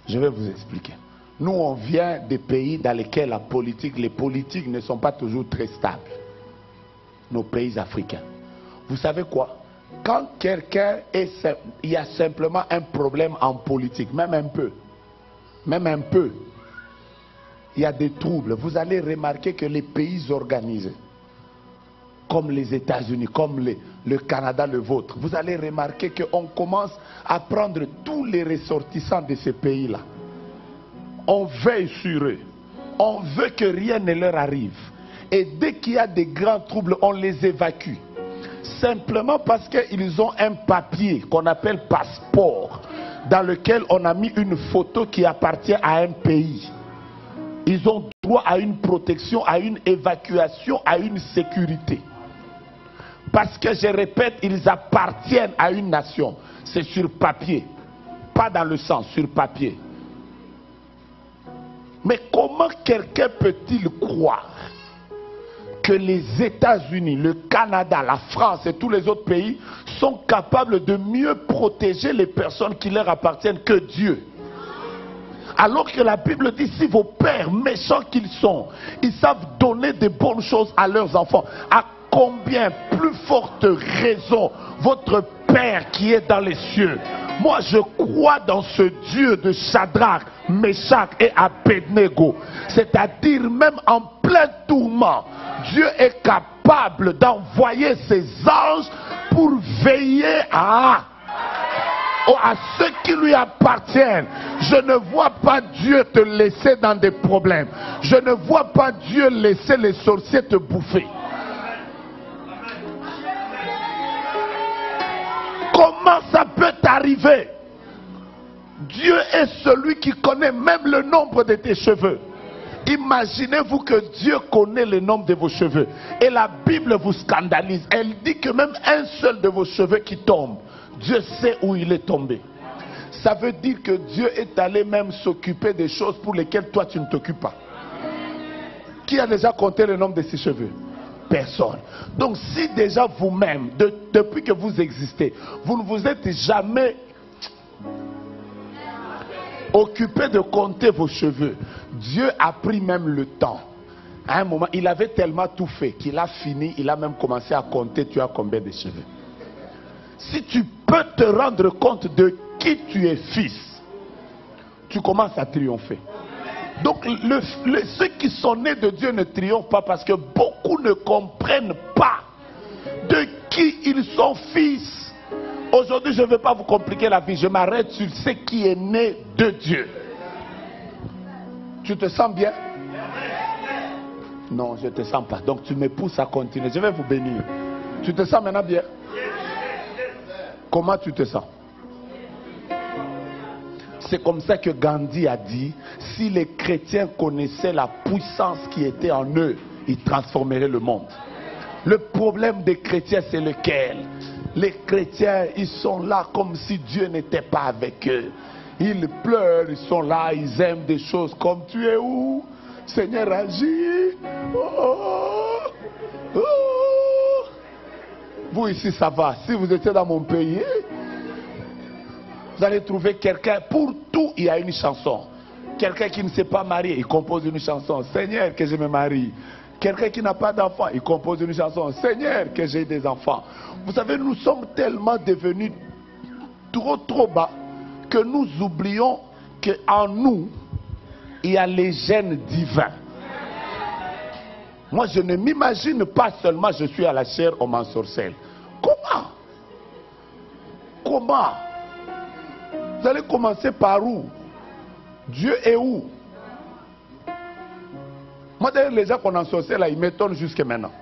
Je vais vous expliquer. Nous, on vient des pays dans lesquels les politiques ne sont pas toujours très stables. Nos pays africains. Vous savez quoi? Quand il y a simplement un problème en politique, même un peu, il y a des troubles, vous allez remarquer que les pays organisés, comme les États-Unis, comme le Canada, le vôtre, vous allez remarquer qu'on commence à prendre tous les ressortissants de ces pays-là. On veille sur eux. On veut que rien ne leur arrive. Et dès qu'il y a des grands troubles, on les évacue. Simplement parce qu'ils ont un papier qu'on appelle passeport, dans lequel on a mis une photo qui appartient à un pays. Ils ont droit à une protection, à une évacuation, à une sécurité. Parce que, je répète, ils appartiennent à une nation. C'est sur papier. Pas dans le sang, sur papier. Mais comment quelqu'un peut-il croire que les États-Unis, le Canada, la France et tous les autres pays sont capables de mieux protéger les personnes qui leur appartiennent que Dieu? Alors que la Bible dit, si vos pères, méchants qu'ils sont, ils savent donner de bonnes choses à leurs enfants, à combien plus forte raison votre Père qui est dans les cieux? Moi je crois dans ce Dieu de Shadrach, Meshach et Abednego. C'est-à-dire même en plein tourment, Dieu est capable d'envoyer ses anges pour veiller à ceux qui lui appartiennent. Je ne vois pas Dieu te laisser dans des problèmes. Je ne vois pas Dieu laisser les sorciers te bouffer. Comment ça peut t'arriver? Dieu est celui qui connaît même le nombre de tes cheveux. Imaginez-vous que Dieu connaît le nombre de vos cheveux. Et la Bible vous scandalise. Elle dit que même un seul de vos cheveux qui tombe, Dieu sait où il est tombé. Ça veut dire que Dieu est allé même s'occuper des choses pour lesquelles toi tu ne t'occupes pas. Qui a déjà compté le nombre de ses cheveux? Personne. Donc si déjà vous-même, depuis que vous existez, vous ne vous êtes jamais occupé de compter vos cheveux, Dieu a pris même le temps. À un moment, il avait tellement tout fait qu'il a fini, il a même commencé à compter, tu as combien de cheveux. Si tu peux te rendre compte de qui tu es fils, tu commences à triompher. Donc ceux qui sont nés de Dieu ne triomphent pas parce que beaucoup ne comprennent pas de qui ils sont fils. Aujourd'hui, je ne vais pas vous compliquer la vie, je m'arrête sur ce qui est né de Dieu. Tu te sens bien? Non, je ne te sens pas. Donc tu me pousses à continuer. Je vais vous bénir. Tu te sens maintenant bien? Comment tu te sens? C'est comme ça que Gandhi a dit, si les chrétiens connaissaient la puissance qui était en eux, ils transformeraient le monde. Le problème des chrétiens, c'est lequel? Les chrétiens, ils sont là comme si Dieu n'était pas avec eux. Ils pleurent, ils sont là, ils aiment des choses comme tu es où? Seigneur, agis. Oh, oh. Vous ici, ça va. Si vous étiez dans mon pays, vous allez trouver quelqu'un, pour tout, il y a une chanson. Quelqu'un qui ne s'est pas marié, il compose une chanson. Seigneur, que je me marie. Quelqu'un qui n'a pas d'enfant, il compose une chanson. Seigneur, que j'ai des enfants. Vous savez, nous sommes tellement devenus trop bas que nous oublions qu'en nous, il y a les gènes divins. Moi, je ne m'imagine pas seulement je suis à la chair, on m'ensorcelle. Comment? Comment? Vous allez commencer par où? Dieu est où? Moi, d'ailleurs, les gens qu'on ensorcelle là, ils m'étonnent jusqu'à maintenant.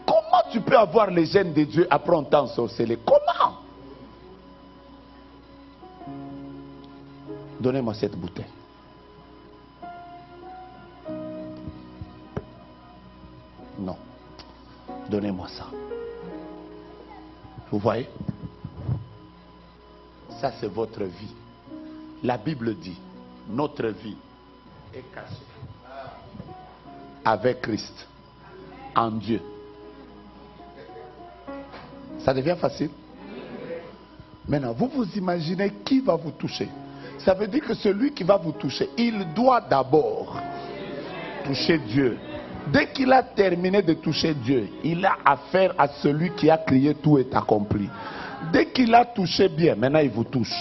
Comment tu peux avoir les gènes de Dieu après on t'a ensorcelé? Comment? Donnez-moi cette bouteille. Non. Donnez-moi ça. Vous voyez? Ça, c'est votre vie. La Bible dit, notre vie est cachée avec Christ en Dieu. Ça devient facile. Maintenant, vous vous imaginez qui va vous toucher. Ça veut dire que celui qui va vous toucher, il doit d'abord toucher Dieu. Dès qu'il a terminé de toucher Dieu, il a affaire à celui qui a crié tout est accompli. Dès qu'il a touché bien, maintenant il vous touche.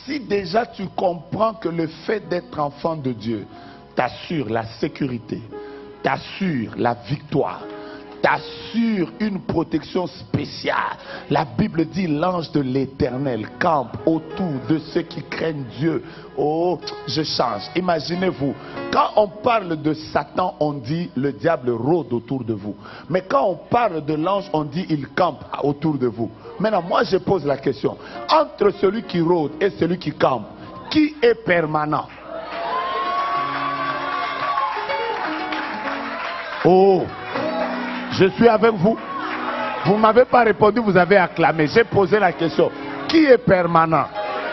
Si déjà tu comprends que le fait d'être enfant de Dieu t'assure la sécurité, t'assure la victoire, t'assure une protection spéciale. La Bible dit l'ange de l'Éternel campe autour de ceux qui craignent Dieu. Oh, je change. Imaginez-vous, quand on parle de Satan, on dit le diable rôde autour de vous. Mais quand on parle de l'ange, on dit il campe autour de vous. Maintenant, moi je pose la question. Entre celui qui rôde et celui qui campe, qui est permanent? Oh, je suis avec vous. Vous ne m'avez pas répondu, vous avez acclamé. J'ai posé la question. Qui est permanent?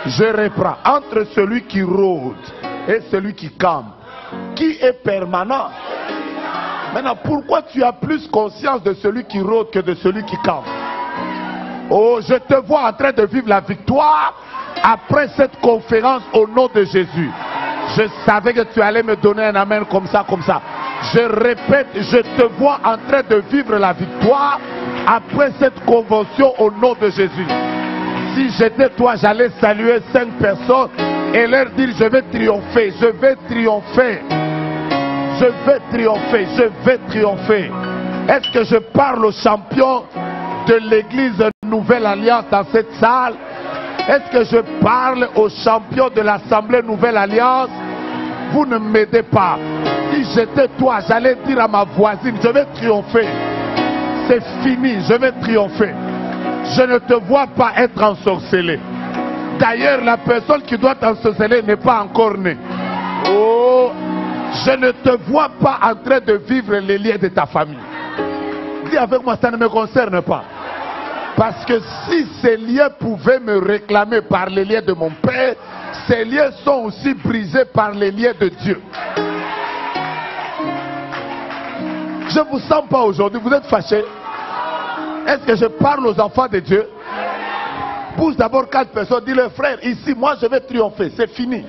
Je reprends. Entre celui qui rôde et celui qui campe, qui est permanent? Maintenant, pourquoi tu as plus conscience de celui qui rôde que de celui qui campe? Oh, je te vois en train de vivre la victoire après cette conférence au nom de Jésus. Je savais que tu allais me donner un amen comme ça, comme ça. Je répète, je te vois en train de vivre la victoire après cette convention au nom de Jésus. Si j'étais toi, j'allais saluer 5 personnes et leur dire je vais triompher, je vais triompher, je vais triompher, je vais triompher. Est-ce que je parle aux champions de l'église Nouvelle Alliance dans cette salle? Est-ce que je parle aux champions de l'Assemblée Nouvelle Alliance? Vous ne m'aidez pas. Si j'étais toi, j'allais dire à ma voisine, je vais triompher. C'est fini, je vais triompher. Je ne te vois pas être ensorcelé. D'ailleurs, la personne qui doit t'ensorceler n'est pas encore née. Oh, je ne te vois pas en train de vivre les liens de ta famille. Dis avec moi, ça ne me concerne pas. Parce que si ces liens pouvaient me réclamer par les liens de mon père, ces liens sont aussi brisés par les liens de Dieu. Je ne vous sens pas aujourd'hui, vous êtes fâchés. Est-ce que je parle aux enfants de Dieu? Pousse d'abord 4 personnes, dis-leur frère, ici moi je vais triompher, c'est fini.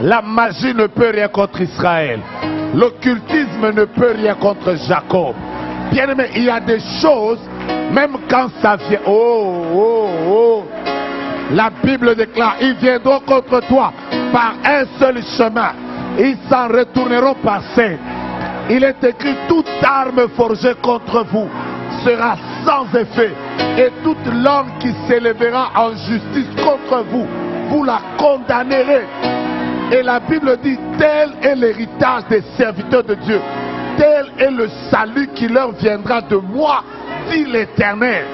La magie ne peut rien contre Israël. L'occultisme ne peut rien contre Jacob. Bien aimé, il y a des choses, même quand ça vient. Oh. La Bible déclare, ils viendront contre toi par un seul chemin. Ils s'en retourneront par 7. Il est écrit, toute arme forgée contre vous sera sans effet. Et toute langue qui s'élèvera en justice contre vous, vous la condamnerez. Et la Bible dit, tel est l'héritage des serviteurs de Dieu. Tel est le salut qui leur viendra de moi, dit l'Éternel.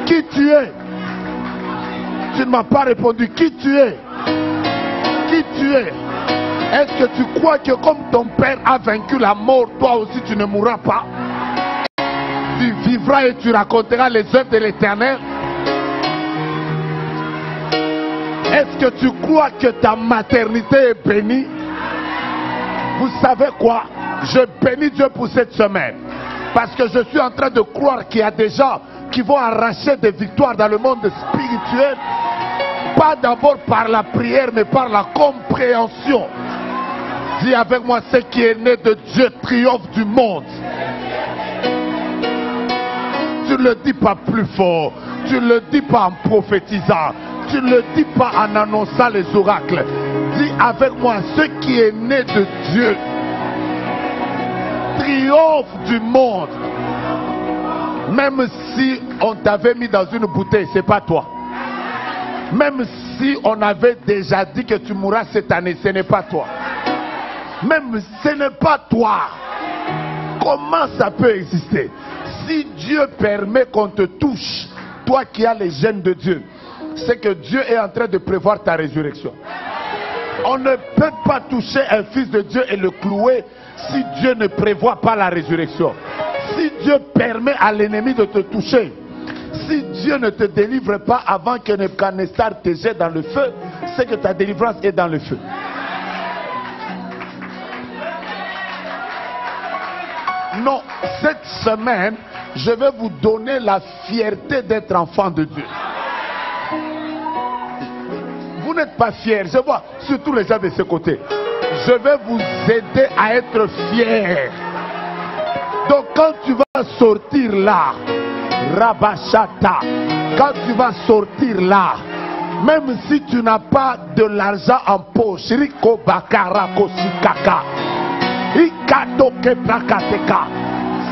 Qui tu es? Tu ne m'as pas répondu. Qui tu es? Qui tu es? Est-ce que tu crois que comme ton père a vaincu la mort, toi aussi tu ne mourras pas? Tu vivras et tu raconteras les œuvres de l'Éternel. Est-ce que tu crois que ta maternité est bénie? Vous savez quoi? Je bénis Dieu pour cette semaine. Parce que je suis en train de croire qu'il y a des gens qui vont arracher des victoires dans le monde spirituel. Pas d'abord par la prière, mais par la compréhension. Dis avec moi, ce qui est né de Dieu triomphe du monde. Tu ne le dis pas plus fort. Tu ne le dis pas en prophétisant. Tu ne le dis pas en annonçant les oracles. Dis avec moi, ce qui est né de Dieu triomphe du monde. Même si on t'avait mis dans une bouteille, c'est pas toi. Même si on avait déjà dit que tu mourras cette année, ce n'est pas toi. Même ce n'est pas toi. Comment ça peut exister? Si Dieu permet qu'on te touche, toi qui as les gènes de Dieu, c'est que Dieu est en train de prévoir ta résurrection. On ne peut pas toucher un fils de Dieu et le clouer si Dieu ne prévoit pas la résurrection. Si Dieu permet à l'ennemi de te toucher, si Dieu ne te délivre pas avant que Nebuchadnezzar te jette dans le feu, c'est que ta délivrance est dans le feu. Non, cette semaine, je vais vous donner la fierté d'être enfant de Dieu. Vous n'êtes pas fiers, je vois surtout les gens de ce côté. Je vais vous aider à être fiers. Donc quand tu vas sortir là, Rabashata, Quand tu vas sortir là, même si tu n'as pas de l'argent en poche, Riko Bakara Kosikaka, Ikadoke Prakateka,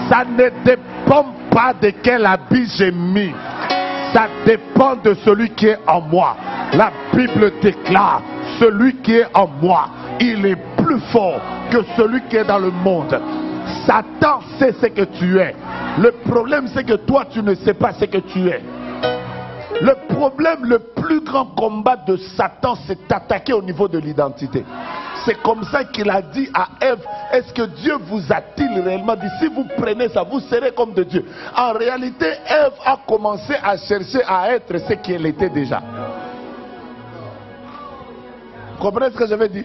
ça ne dépend pas de quel habit j'ai mis. Ça dépend de celui qui est en moi. La Bible déclare, celui qui est en moi, il est plus fort que celui qui est dans le monde. Satan sait ce que tu es. Le problème, c'est que toi, tu ne sais pas ce que tu es. Le problème, le plus grand combat de Satan, c'est d'attaquer au niveau de l'identité. C'est comme ça qu'il a dit à Ève, est-ce que Dieu vous a-t-il réellement dit, si vous prenez ça, vous serez comme de Dieu. En réalité, Ève a commencé à chercher à être ce qu'elle était déjà. Vous comprenez ce que je veux dire?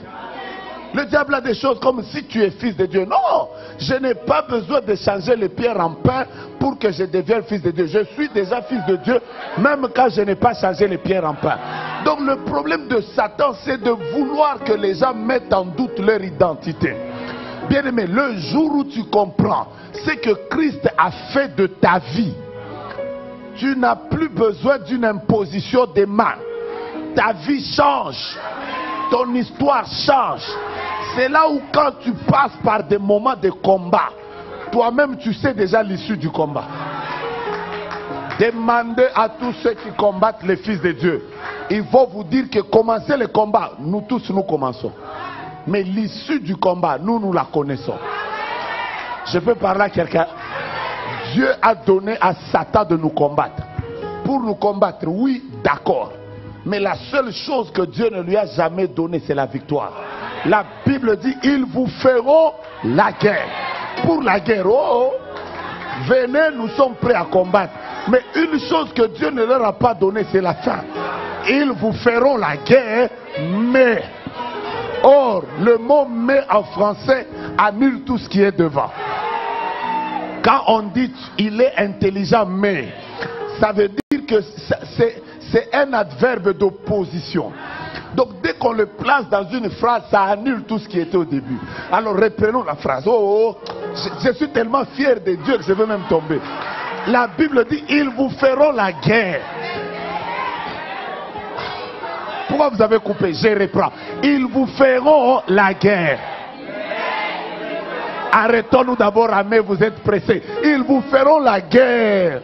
Le diable a des choses comme si tu es fils de Dieu. Non, je n'ai pas besoin de changer les pierres en pain pour que je devienne fils de Dieu. Je suis déjà fils de Dieu, même quand je n'ai pas changé les pierres en pain. Donc le problème de Satan, c'est de vouloir que les gens mettent en doute leur identité. Bien aimé, le jour où tu comprends ce que Christ a fait de ta vie, tu n'as plus besoin d'une imposition des mains. Ta vie change. Ton histoire change. C'est là où quand tu passes par des moments de combat, toi-même tu sais déjà l'issue du combat. Demandez à tous ceux qui combattent les fils de Dieu. Ils vont vous dire que commencer le combat, nous tous nous commençons. Mais l'issue du combat, nous la connaissons. Je peux parler à quelqu'un. Dieu a donné à Satan de nous combattre. Pour nous combattre, oui, d'accord. Mais la seule chose que Dieu ne lui a jamais donnée, c'est la victoire. La Bible dit, ils vous feront la guerre. Pour la guerre, venez, nous sommes prêts à combattre. Mais une chose que Dieu ne leur a pas donnée, c'est la fin. Ils vous feront la guerre, mais... Or, le mot mais en français annule tout ce qui est devant. Quand on dit il est intelligent, mais, ça veut dire que c'est un adverbe d'opposition. Donc dès qu'on le place dans une phrase, ça annule tout ce qui était au début. Alors reprenons la phrase. Je suis tellement fier de Dieu que je veux même tomber. La Bible dit, ils vous feront la guerre. Pourquoi vous avez coupé? Je reprends. Ils vous feront la guerre. Arrêtons-nous d'abord à mais vous êtes pressés. Ils vous feront la guerre.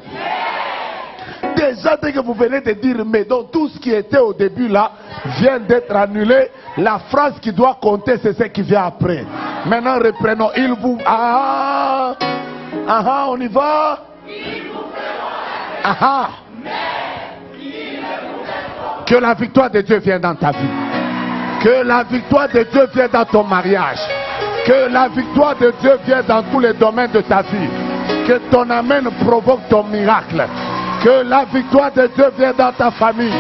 Déjà, dès que vous venez de dire mais, donc tout ce qui était au début là vient d'être annulé. La phrase qui doit compter, c'est ce qui vient après. Maintenant, reprenons. Ils vous... on y va. Que la victoire de Dieu vienne dans ta vie. Que la victoire de Dieu vienne dans ton mariage. Que la victoire de Dieu vienne dans tous les domaines de ta vie. Que ton amen provoque ton miracle. Que la victoire de Dieu vienne dans ta famille.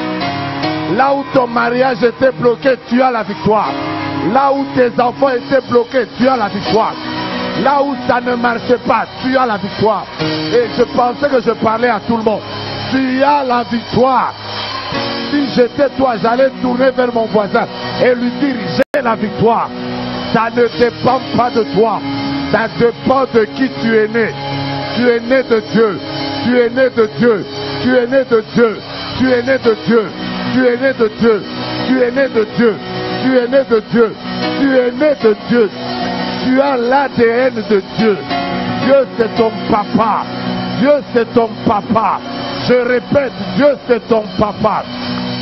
Là où ton mariage était bloqué, tu as la victoire. Là où tes enfants étaient bloqués, tu as la victoire. Là où ça ne marchait pas, tu as la victoire. Et je pensais que je parlais à tout le monde. Tu as la victoire. Si j'étais toi, j'allais tourner vers mon voisin et lui dire, j'ai la victoire. Ça ne dépend pas de toi. Ça dépend de qui tu es né. Tu es né de Dieu. Tu es né de Dieu. Tu es né de Dieu. Tu es né de Dieu. Tu es né de Dieu. Tu es né de Dieu. Tu es né de Dieu. Tu es né de Dieu. Tu as l'ADN de Dieu. Dieu c'est ton papa. Dieu c'est ton papa. Je répète, Dieu c'est ton papa.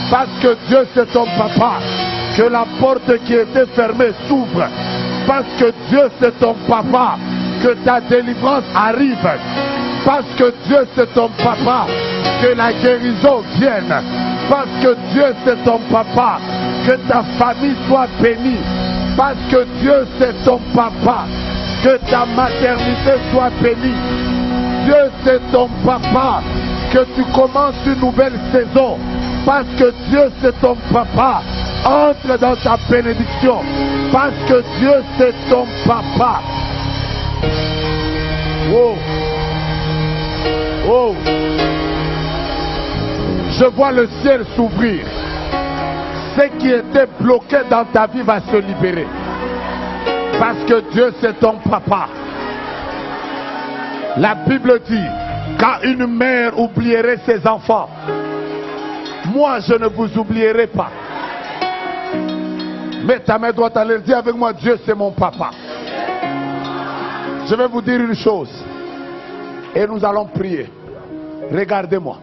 Parce que Dieu c'est ton papa. Que la porte qui était fermée s'ouvre. Parce que Dieu c'est ton papa. Que ta délivrance arrive. Parce que Dieu c'est ton papa. Que la guérison vienne. Parce que Dieu c'est ton papa. Que ta famille soit bénie. Parce que Dieu c'est ton papa. Que ta maternité soit bénie. Dieu c'est ton papa. Que tu commences une nouvelle saison. Parce que Dieu c'est ton papa. Entre dans ta bénédiction. Parce que Dieu c'est ton papa. Oh. Oh. Je vois le ciel s'ouvrir. Ce qui était bloqué dans ta vie va se libérer. Parce que Dieu c'est ton papa. La Bible dit, quand une mère oublierait ses enfants, Moi, je ne vous oublierai pas. Mets ta main droite à l'air, dis avec moi, Dieu c'est mon papa. Je vais vous dire une chose. Et nous allons prier. Regardez-moi.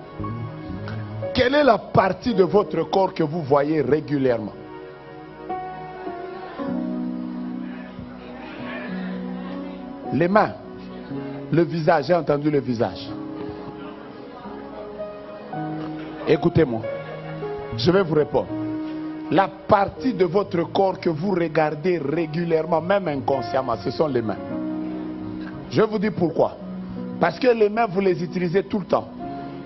Quelle est la partie de votre corps que vous voyez régulièrement? Les mains. Le visage. J'ai entendu le visage. Écoutez-moi. Je vais vous répondre. La partie de votre corps que vous regardez régulièrement, même inconsciemment, ce sont les mains. Je vous dis pourquoi. Parce que les mains, vous les utilisez tout le temps.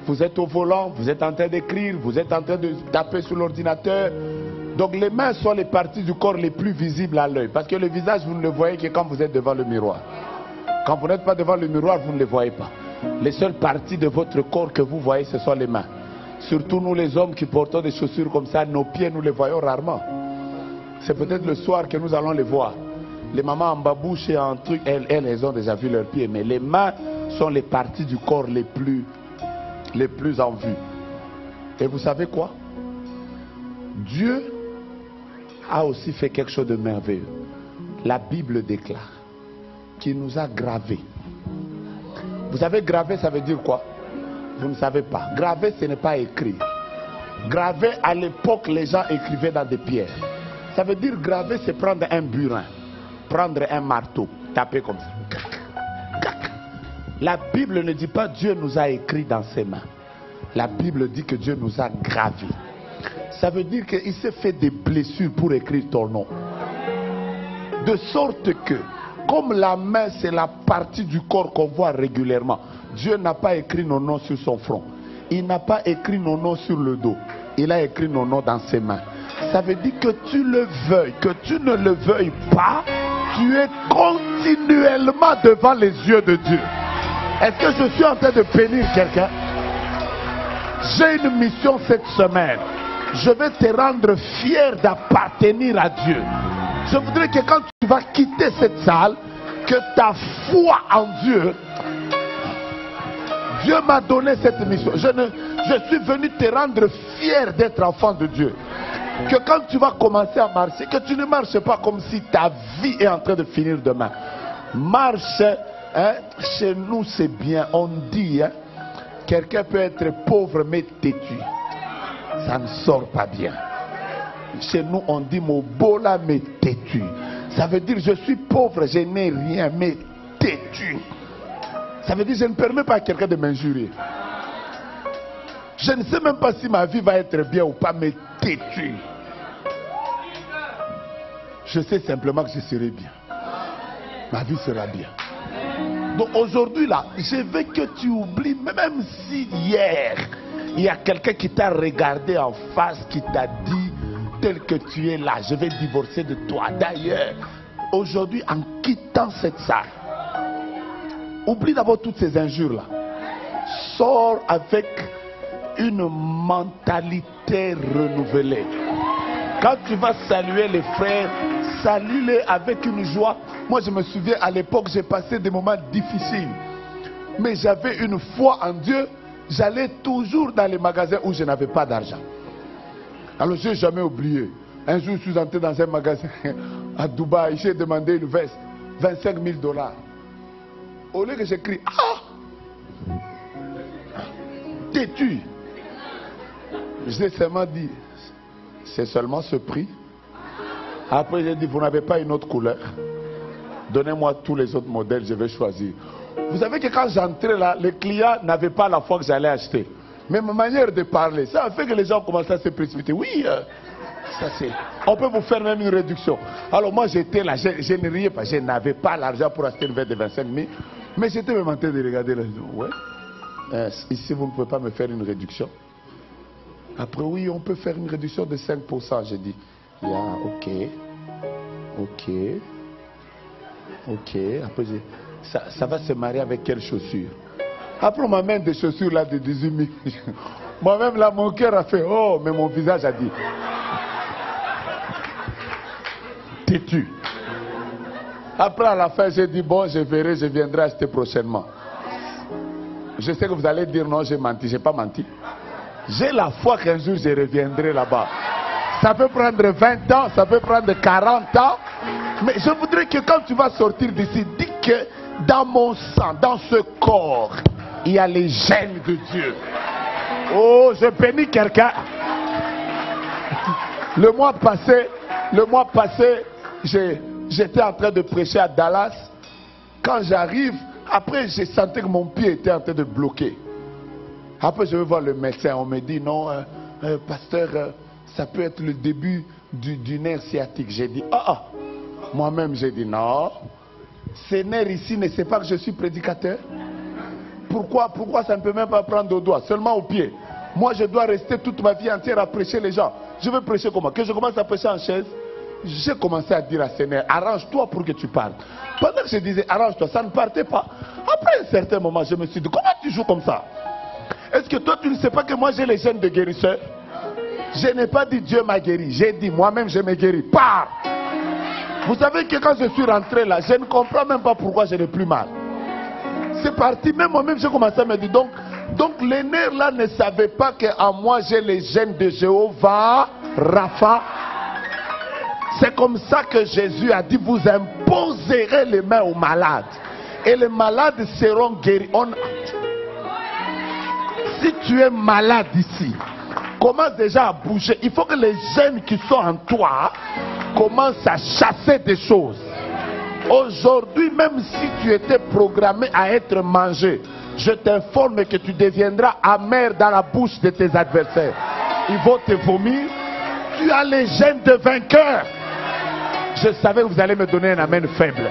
Vous êtes au volant, vous êtes en train d'écrire, vous êtes en train de taper sur l'ordinateur. Donc les mains sont les parties du corps les plus visibles à l'œil. Parce que le visage, vous ne le voyez que quand vous êtes devant le miroir. Quand vous n'êtes pas devant le miroir, vous ne les voyez pas. Les seules parties de votre corps que vous voyez, ce sont les mains. Surtout nous les hommes qui portons des chaussures comme ça, nos pieds, nous les voyons rarement. C'est peut-être le soir que nous allons les voir. Les mamans en babouche et en truc, elles ont déjà vu leurs pieds. Mais les mains sont les parties du corps les plus en vue. Et vous savez quoi? Dieu a aussi fait quelque chose de merveilleux. La Bible déclare qu'il nous a gravés. Vous savez, graver, ça veut dire quoi? Vous ne savez pas. Graver, ce n'est pas écrire. Graver, à l'époque, les gens écrivaient dans des pierres. Ça veut dire graver, c'est prendre un burin, prendre un marteau, taper comme ça. La Bible ne dit pas Dieu nous a écrit dans ses mains. La Bible dit que Dieu nous a gravés. Ça veut dire qu'il s'est fait des blessures pour écrire ton nom. De sorte que, comme la main c'est la partie du corps qu'on voit régulièrement, Dieu n'a pas écrit nos noms sur son front. Il n'a pas écrit nos noms sur le dos. Il a écrit nos noms dans ses mains. Ça veut dire que tu le veuilles, que tu ne le veuilles pas, tu es continuellement devant les yeux de Dieu. Est-ce que je suis en train de bénir quelqu'un? J'ai une mission cette semaine. Je vais te rendre fier d'appartenir à Dieu. Je voudrais que quand tu vas quitter cette salle, que ta foi en Dieu, Dieu m'a donné cette mission. Je suis venu te rendre fier d'être enfant de Dieu. Que quand tu vas commencer à marcher, que tu ne marches pas comme si ta vie est en train de finir demain. Marche, hein, chez nous c'est bien. On dit, hein, quelqu'un peut être pauvre mais têtu. Ça ne sort pas bien. Chez nous on dit mobola mais têtu. Ça veut dire je suis pauvre, je n'ai rien mais têtu. Ça veut dire je ne permets pas à quelqu'un de m'injurier. Je ne sais même pas si ma vie va être bien ou pas, mais têtu. Je sais simplement que je serai bien. Ma vie sera bien. Donc aujourd'hui là, je veux que tu oublies, même si hier, il y a quelqu'un qui t'a regardé en face, qui t'a dit, tel que tu es là, je vais divorcer de toi. D'ailleurs, aujourd'hui, en quittant cette salle, oublie d'abord toutes ces injures là. Sors avec une mentalité renouvelée. Quand tu vas saluer les frères, salue-les avec une joie. Moi je me souviens à l'époque, j'ai passé des moments difficiles. Mais j'avais une foi en Dieu. J'allais toujours dans les magasins où je n'avais pas d'argent. Alors je n'ai jamais oublié. Un jour je suis entré dans un magasin à Dubaï. J'ai demandé une veste, 25 000 $. Au lieu que j'écris, ah, têtu. J'ai seulement dit, c'est seulement ce prix. Après j'ai dit, vous n'avez pas une autre couleur? Donnez-moi tous les autres modèles, je vais choisir. Vous savez que quand j'entrais là, les clients n'avaient pas la foi que j'allais acheter. Mais ma manière de parler, ça a fait que les gens commençaient à se précipiter. Oui, ça c'est. On peut vous faire même une réduction. Alors moi j'étais là, je ne riais pas, je n'avais pas l'argent pour acheter une veste de 25 000. Mais j'étais même en train de regarder là. Ouais. Ici vous ne pouvez pas me faire une réduction. Après oui, on peut faire une réduction de 5%. J'ai dit, yeah, ok. Après ça va se marier avec quelles chaussures? Après on m'amène des chaussures là de 18 000. Moi-même là mon cœur a fait, oh, mais mon visage a dit, têtu. Après à la fin j'ai dit, bon je verrai, je viendrai acheter prochainement. Je sais que vous allez dire non, j'ai menti. J'ai pas menti. J'ai la foi qu'un jour je reviendrai là-bas. Ça peut prendre 20 ans, ça peut prendre 40 ans. Mais je voudrais que quand tu vas sortir d'ici, dis que dans mon sang, dans ce corps, il y a les gènes de Dieu. Oh, je bénis quelqu'un. Le mois passé, j'étais en train de prêcher à Dallas. Quand j'arrive, après j'ai senti que mon pied était en train de bloquer. Après je vais voir le médecin, on me dit non, pasteur, ça peut être le début du nerf sciatique. J'ai dit, moi-même j'ai dit non. Ces nerfs ici ne savent pas que je suis prédicateur. Pourquoi ça ne peut même pas prendre au doigt, seulement au pied? Moi je dois rester toute ma vie entière à prêcher les gens. Je veux prêcher comment? Que je commence à prêcher en chaise? J'ai commencé à dire à ces nerfs, arrange-toi pour que tu partes. Pendant que je disais arrange-toi, ça ne partait pas. Après un certain moment, je me suis dit, comment tu joues comme ça? Est-ce que toi tu ne sais pas que moi j'ai les gènes de guérisseur? Je n'ai pas dit Dieu m'a guéri, j'ai dit moi-même je me guéris. Pars! Vous savez que quand je suis rentré là, je ne comprends même pas pourquoi je n'ai plus mal. C'est parti, même moi-même j'ai commencé à me dire, donc les nerfs là ne savaient pas qu'en moi j'ai les gènes de Jéhovah, Rapha. C'est comme ça que Jésus a dit, vous imposerez les mains aux malades. Et les malades seront guéris. Si tu es malade ici, commence déjà à bouger. Il faut que les gènes qui sont en toi commencent à chasser des choses. Aujourd'hui, même si tu étais programmé à être mangé, je t'informe que tu deviendras amer dans la bouche de tes adversaires. Ils vont te vomir. Tu as les gènes de vainqueur. Je savais que vous allez me donner un amen faible.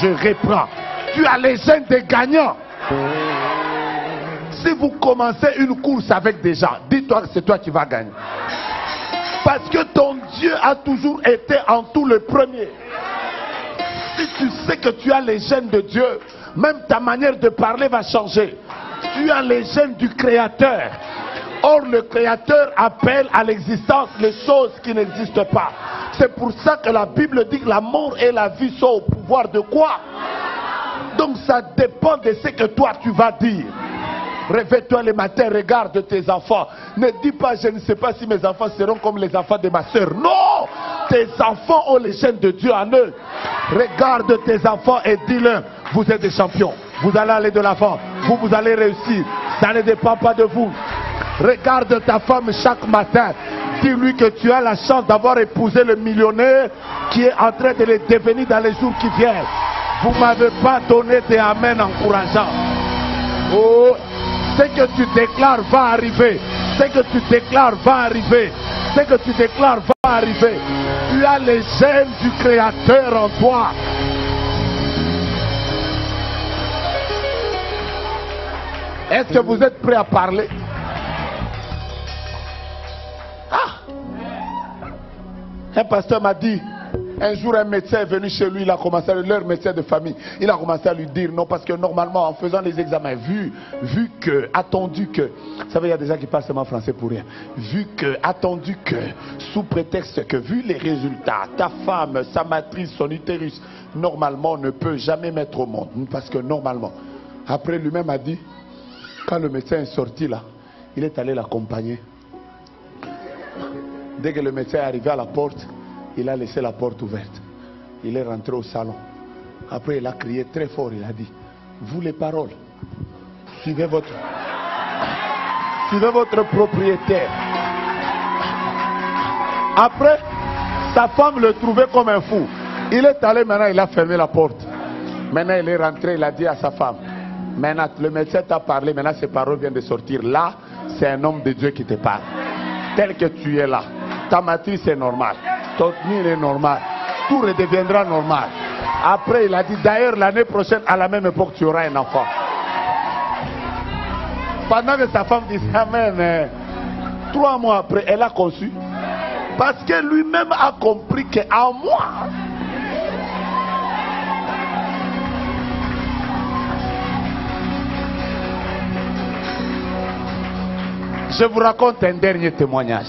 Je reprends. Tu as les gènes des gagnants. Si vous commencez une course avec des gens, dis-toi que c'est toi qui vas gagner. Parce que ton Dieu a toujours été en tout le premier. Si tu sais que tu as les gènes de Dieu, même ta manière de parler va changer. Tu as les gènes du Créateur. Or, le Créateur appelle à l'existence les choses qui n'existent pas. C'est pour ça que la Bible dit que la mort et la vie sont au pouvoir de quoi? Donc ça dépend de ce que toi tu vas dire. Réveille-toi le matin, regarde tes enfants. Ne dis pas, je ne sais pas si mes enfants seront comme les enfants de ma soeur. Non! Tes enfants ont les gènes de Dieu en eux. Regarde tes enfants et dis-leur, vous êtes des champions. Vous allez aller de l'avant. Vous allez réussir. Ça ne dépend pas de vous. Regarde ta femme chaque matin. Dis-lui que tu as la chance d'avoir épousé le millionnaire qui est en train de le devenir dans les jours qui viennent. Vous ne m'avez pas donné des amens encourageants. Oh, ce que tu déclares va arriver. Ce que tu déclares va arriver. Ce que tu déclares va arriver. Tu as les gènes du Créateur en toi. Est-ce que vous êtes prêts à parler? Un pasteur m'a dit, un jour un médecin est venu chez lui, il a commencé, leur médecin de famille, il a commencé à lui dire non, parce que normalement en faisant les examens, vu que, attendu que, vous savez il y a des gens qui parlent seulement français pour rien, vu que, attendu que, sous prétexte que vu les résultats, ta femme, sa matrice, son utérus, normalement on ne peut jamais mettre au monde, parce que normalement, après lui-même a dit, quand le médecin est sorti là, il est allé l'accompagner. Dès que le médecin est arrivé à la porte, il a laissé la porte ouverte. Il est rentré au salon. Après, il a crié très fort. Il a dit, vous les paroles, suivez votre propriétaire. Après, sa femme le trouvait comme un fou. Il est allé maintenant, il a fermé la porte. Maintenant, il est rentré, il a dit à sa femme, maintenant, le médecin t'a parlé, maintenant ses paroles viennent de sortir. Là, c'est un homme de Dieu qui te parle. Tel que tu es là. Ta matrice est normale, ton mire est normal, tout redeviendra normal. Après, il a dit, d'ailleurs, l'année prochaine, à la même époque, tu auras un enfant. Pendant que sa femme dit, amen, 3 mois après, elle a conçu. Parce que lui-même a compris qu'en moi, je vous raconte un dernier témoignage.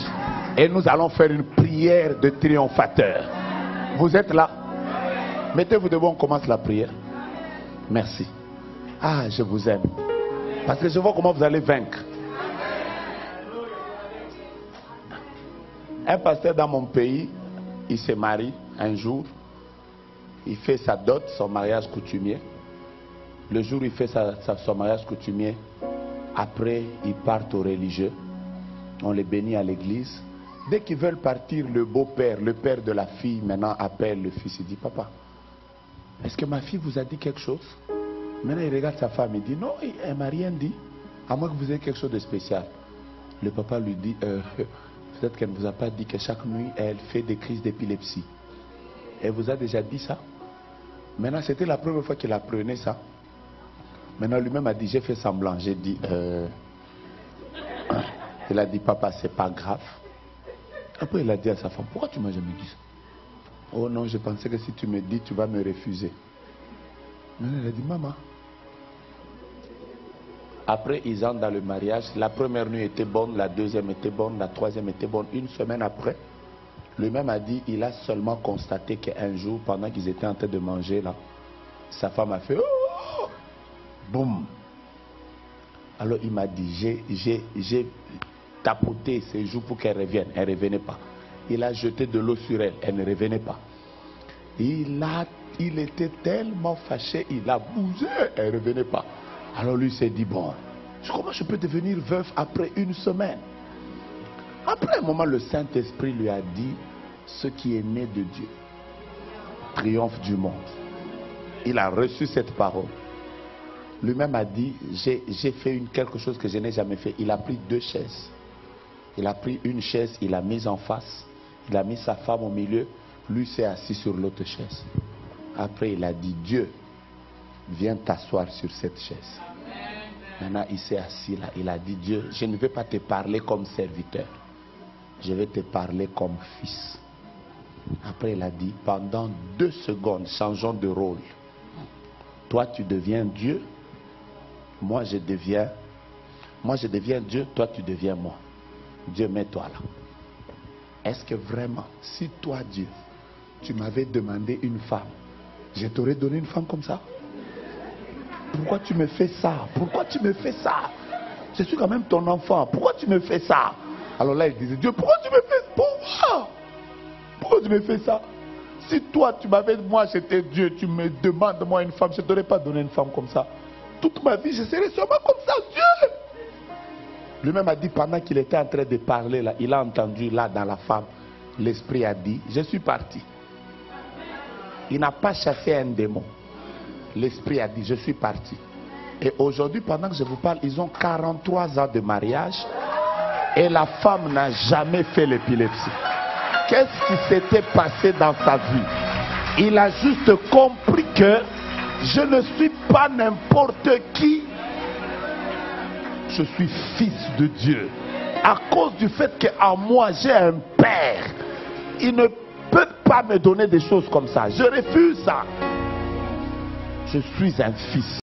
Et nous allons faire une prière de triomphateur. Vous êtes là? Mettez-vous debout, on commence la prière. Merci. Ah, je vous aime. Parce que je vois comment vous allez vaincre. Un pasteur dans mon pays, il se marie un jour. Il fait sa dot, son mariage coutumier. Le jour où il fait son mariage coutumier, après, ils partent au religieux. On les bénit à l'église. Dès qu'ils veulent partir, le beau-père, le père de la fille, maintenant appelle le fils. Il dit, papa, est-ce que ma fille vous a dit quelque chose? Maintenant, il regarde sa femme, il dit, non, elle ne m'a rien dit. À moins que vous ayez quelque chose de spécial. Le papa lui dit, peut-être qu'elle ne vous a pas dit que chaque nuit, elle fait des crises d'épilepsie. Elle vous a déjà dit ça? Maintenant, c'était la première fois qu'il apprenait ça. Maintenant, lui-même a dit, j'ai fait semblant. J'ai dit, il a dit, papa, c'est pas grave. Après, il a dit à sa femme, pourquoi tu m'as jamais dit ça? Oh non, je pensais que si tu me dis, tu vas me refuser. Maintenant, il a dit, maman. Après, ils entrent dans le mariage. La première nuit était bonne, la deuxième était bonne, la troisième était bonne. Une semaine après, lui-même a dit, il a seulement constaté qu'un jour, pendant qu'ils étaient en train de manger, là, sa femme a fait, oh, boum. Alors il m'a dit, j'ai tapoté ses joues pour qu'elle revienne. Elle ne revenait pas. Il a jeté de l'eau sur elle. Elle ne revenait pas. Il était tellement fâché, il a bougé, elle ne revenait pas. Alors lui s'est dit, bon, comment je peux devenir veuf après une semaine? Après un moment, le Saint-Esprit lui a dit, ce qui est né de Dieu triomphe du monde. Il a reçu cette parole. Lui-même a dit, j'ai fait quelque chose que je n'ai jamais fait. Il a pris 2 chaises. Il a pris une chaise, il l'a mise en face. Il a mis sa femme au milieu. Lui s'est assis sur l'autre chaise. Après, il a dit, Dieu, viens t'asseoir sur cette chaise. Maintenant, il s'est assis là. Il a dit, Dieu, je ne vais pas te parler comme serviteur. Je vais te parler comme fils. Après, il a dit, pendant 2 secondes, changeons de rôle. Toi, tu deviens Dieu. Moi, je deviens Dieu. Toi, tu deviens moi. Dieu, mets-toi là. Est-ce que vraiment, si toi, Dieu, tu m'avais demandé une femme, je t'aurais donné une femme comme ça? Pourquoi tu me fais ça? Pourquoi tu me fais ça? Je suis quand même ton enfant. Pourquoi tu me fais ça? Alors là, il disait, Dieu, pourquoi tu me fais ça? Pourquoi tu me fais ça? Si toi, tu m'avais, moi j'étais Dieu, tu me demandes moi une femme, je ne t'aurais pas donné une femme comme ça. Toute ma vie, je serais sûrement comme ça, Dieu. Lui-même a dit, pendant qu'il était en train de parler, là, il a entendu là dans la femme, l'esprit a dit, je suis parti. Il n'a pas chassé un démon. L'esprit a dit, je suis parti. Et aujourd'hui, pendant que je vous parle, ils ont 43 ans de mariage et la femme n'a jamais fait l'épilepsie. Qu'est-ce qui s'était passé dans sa vie? Il a juste compris que je ne suis pas n'importe qui. Je suis fils de Dieu. À cause du fait qu'en moi j'ai un père. Il ne peut pas me donner des choses comme ça. Je refuse ça. Je suis un fils.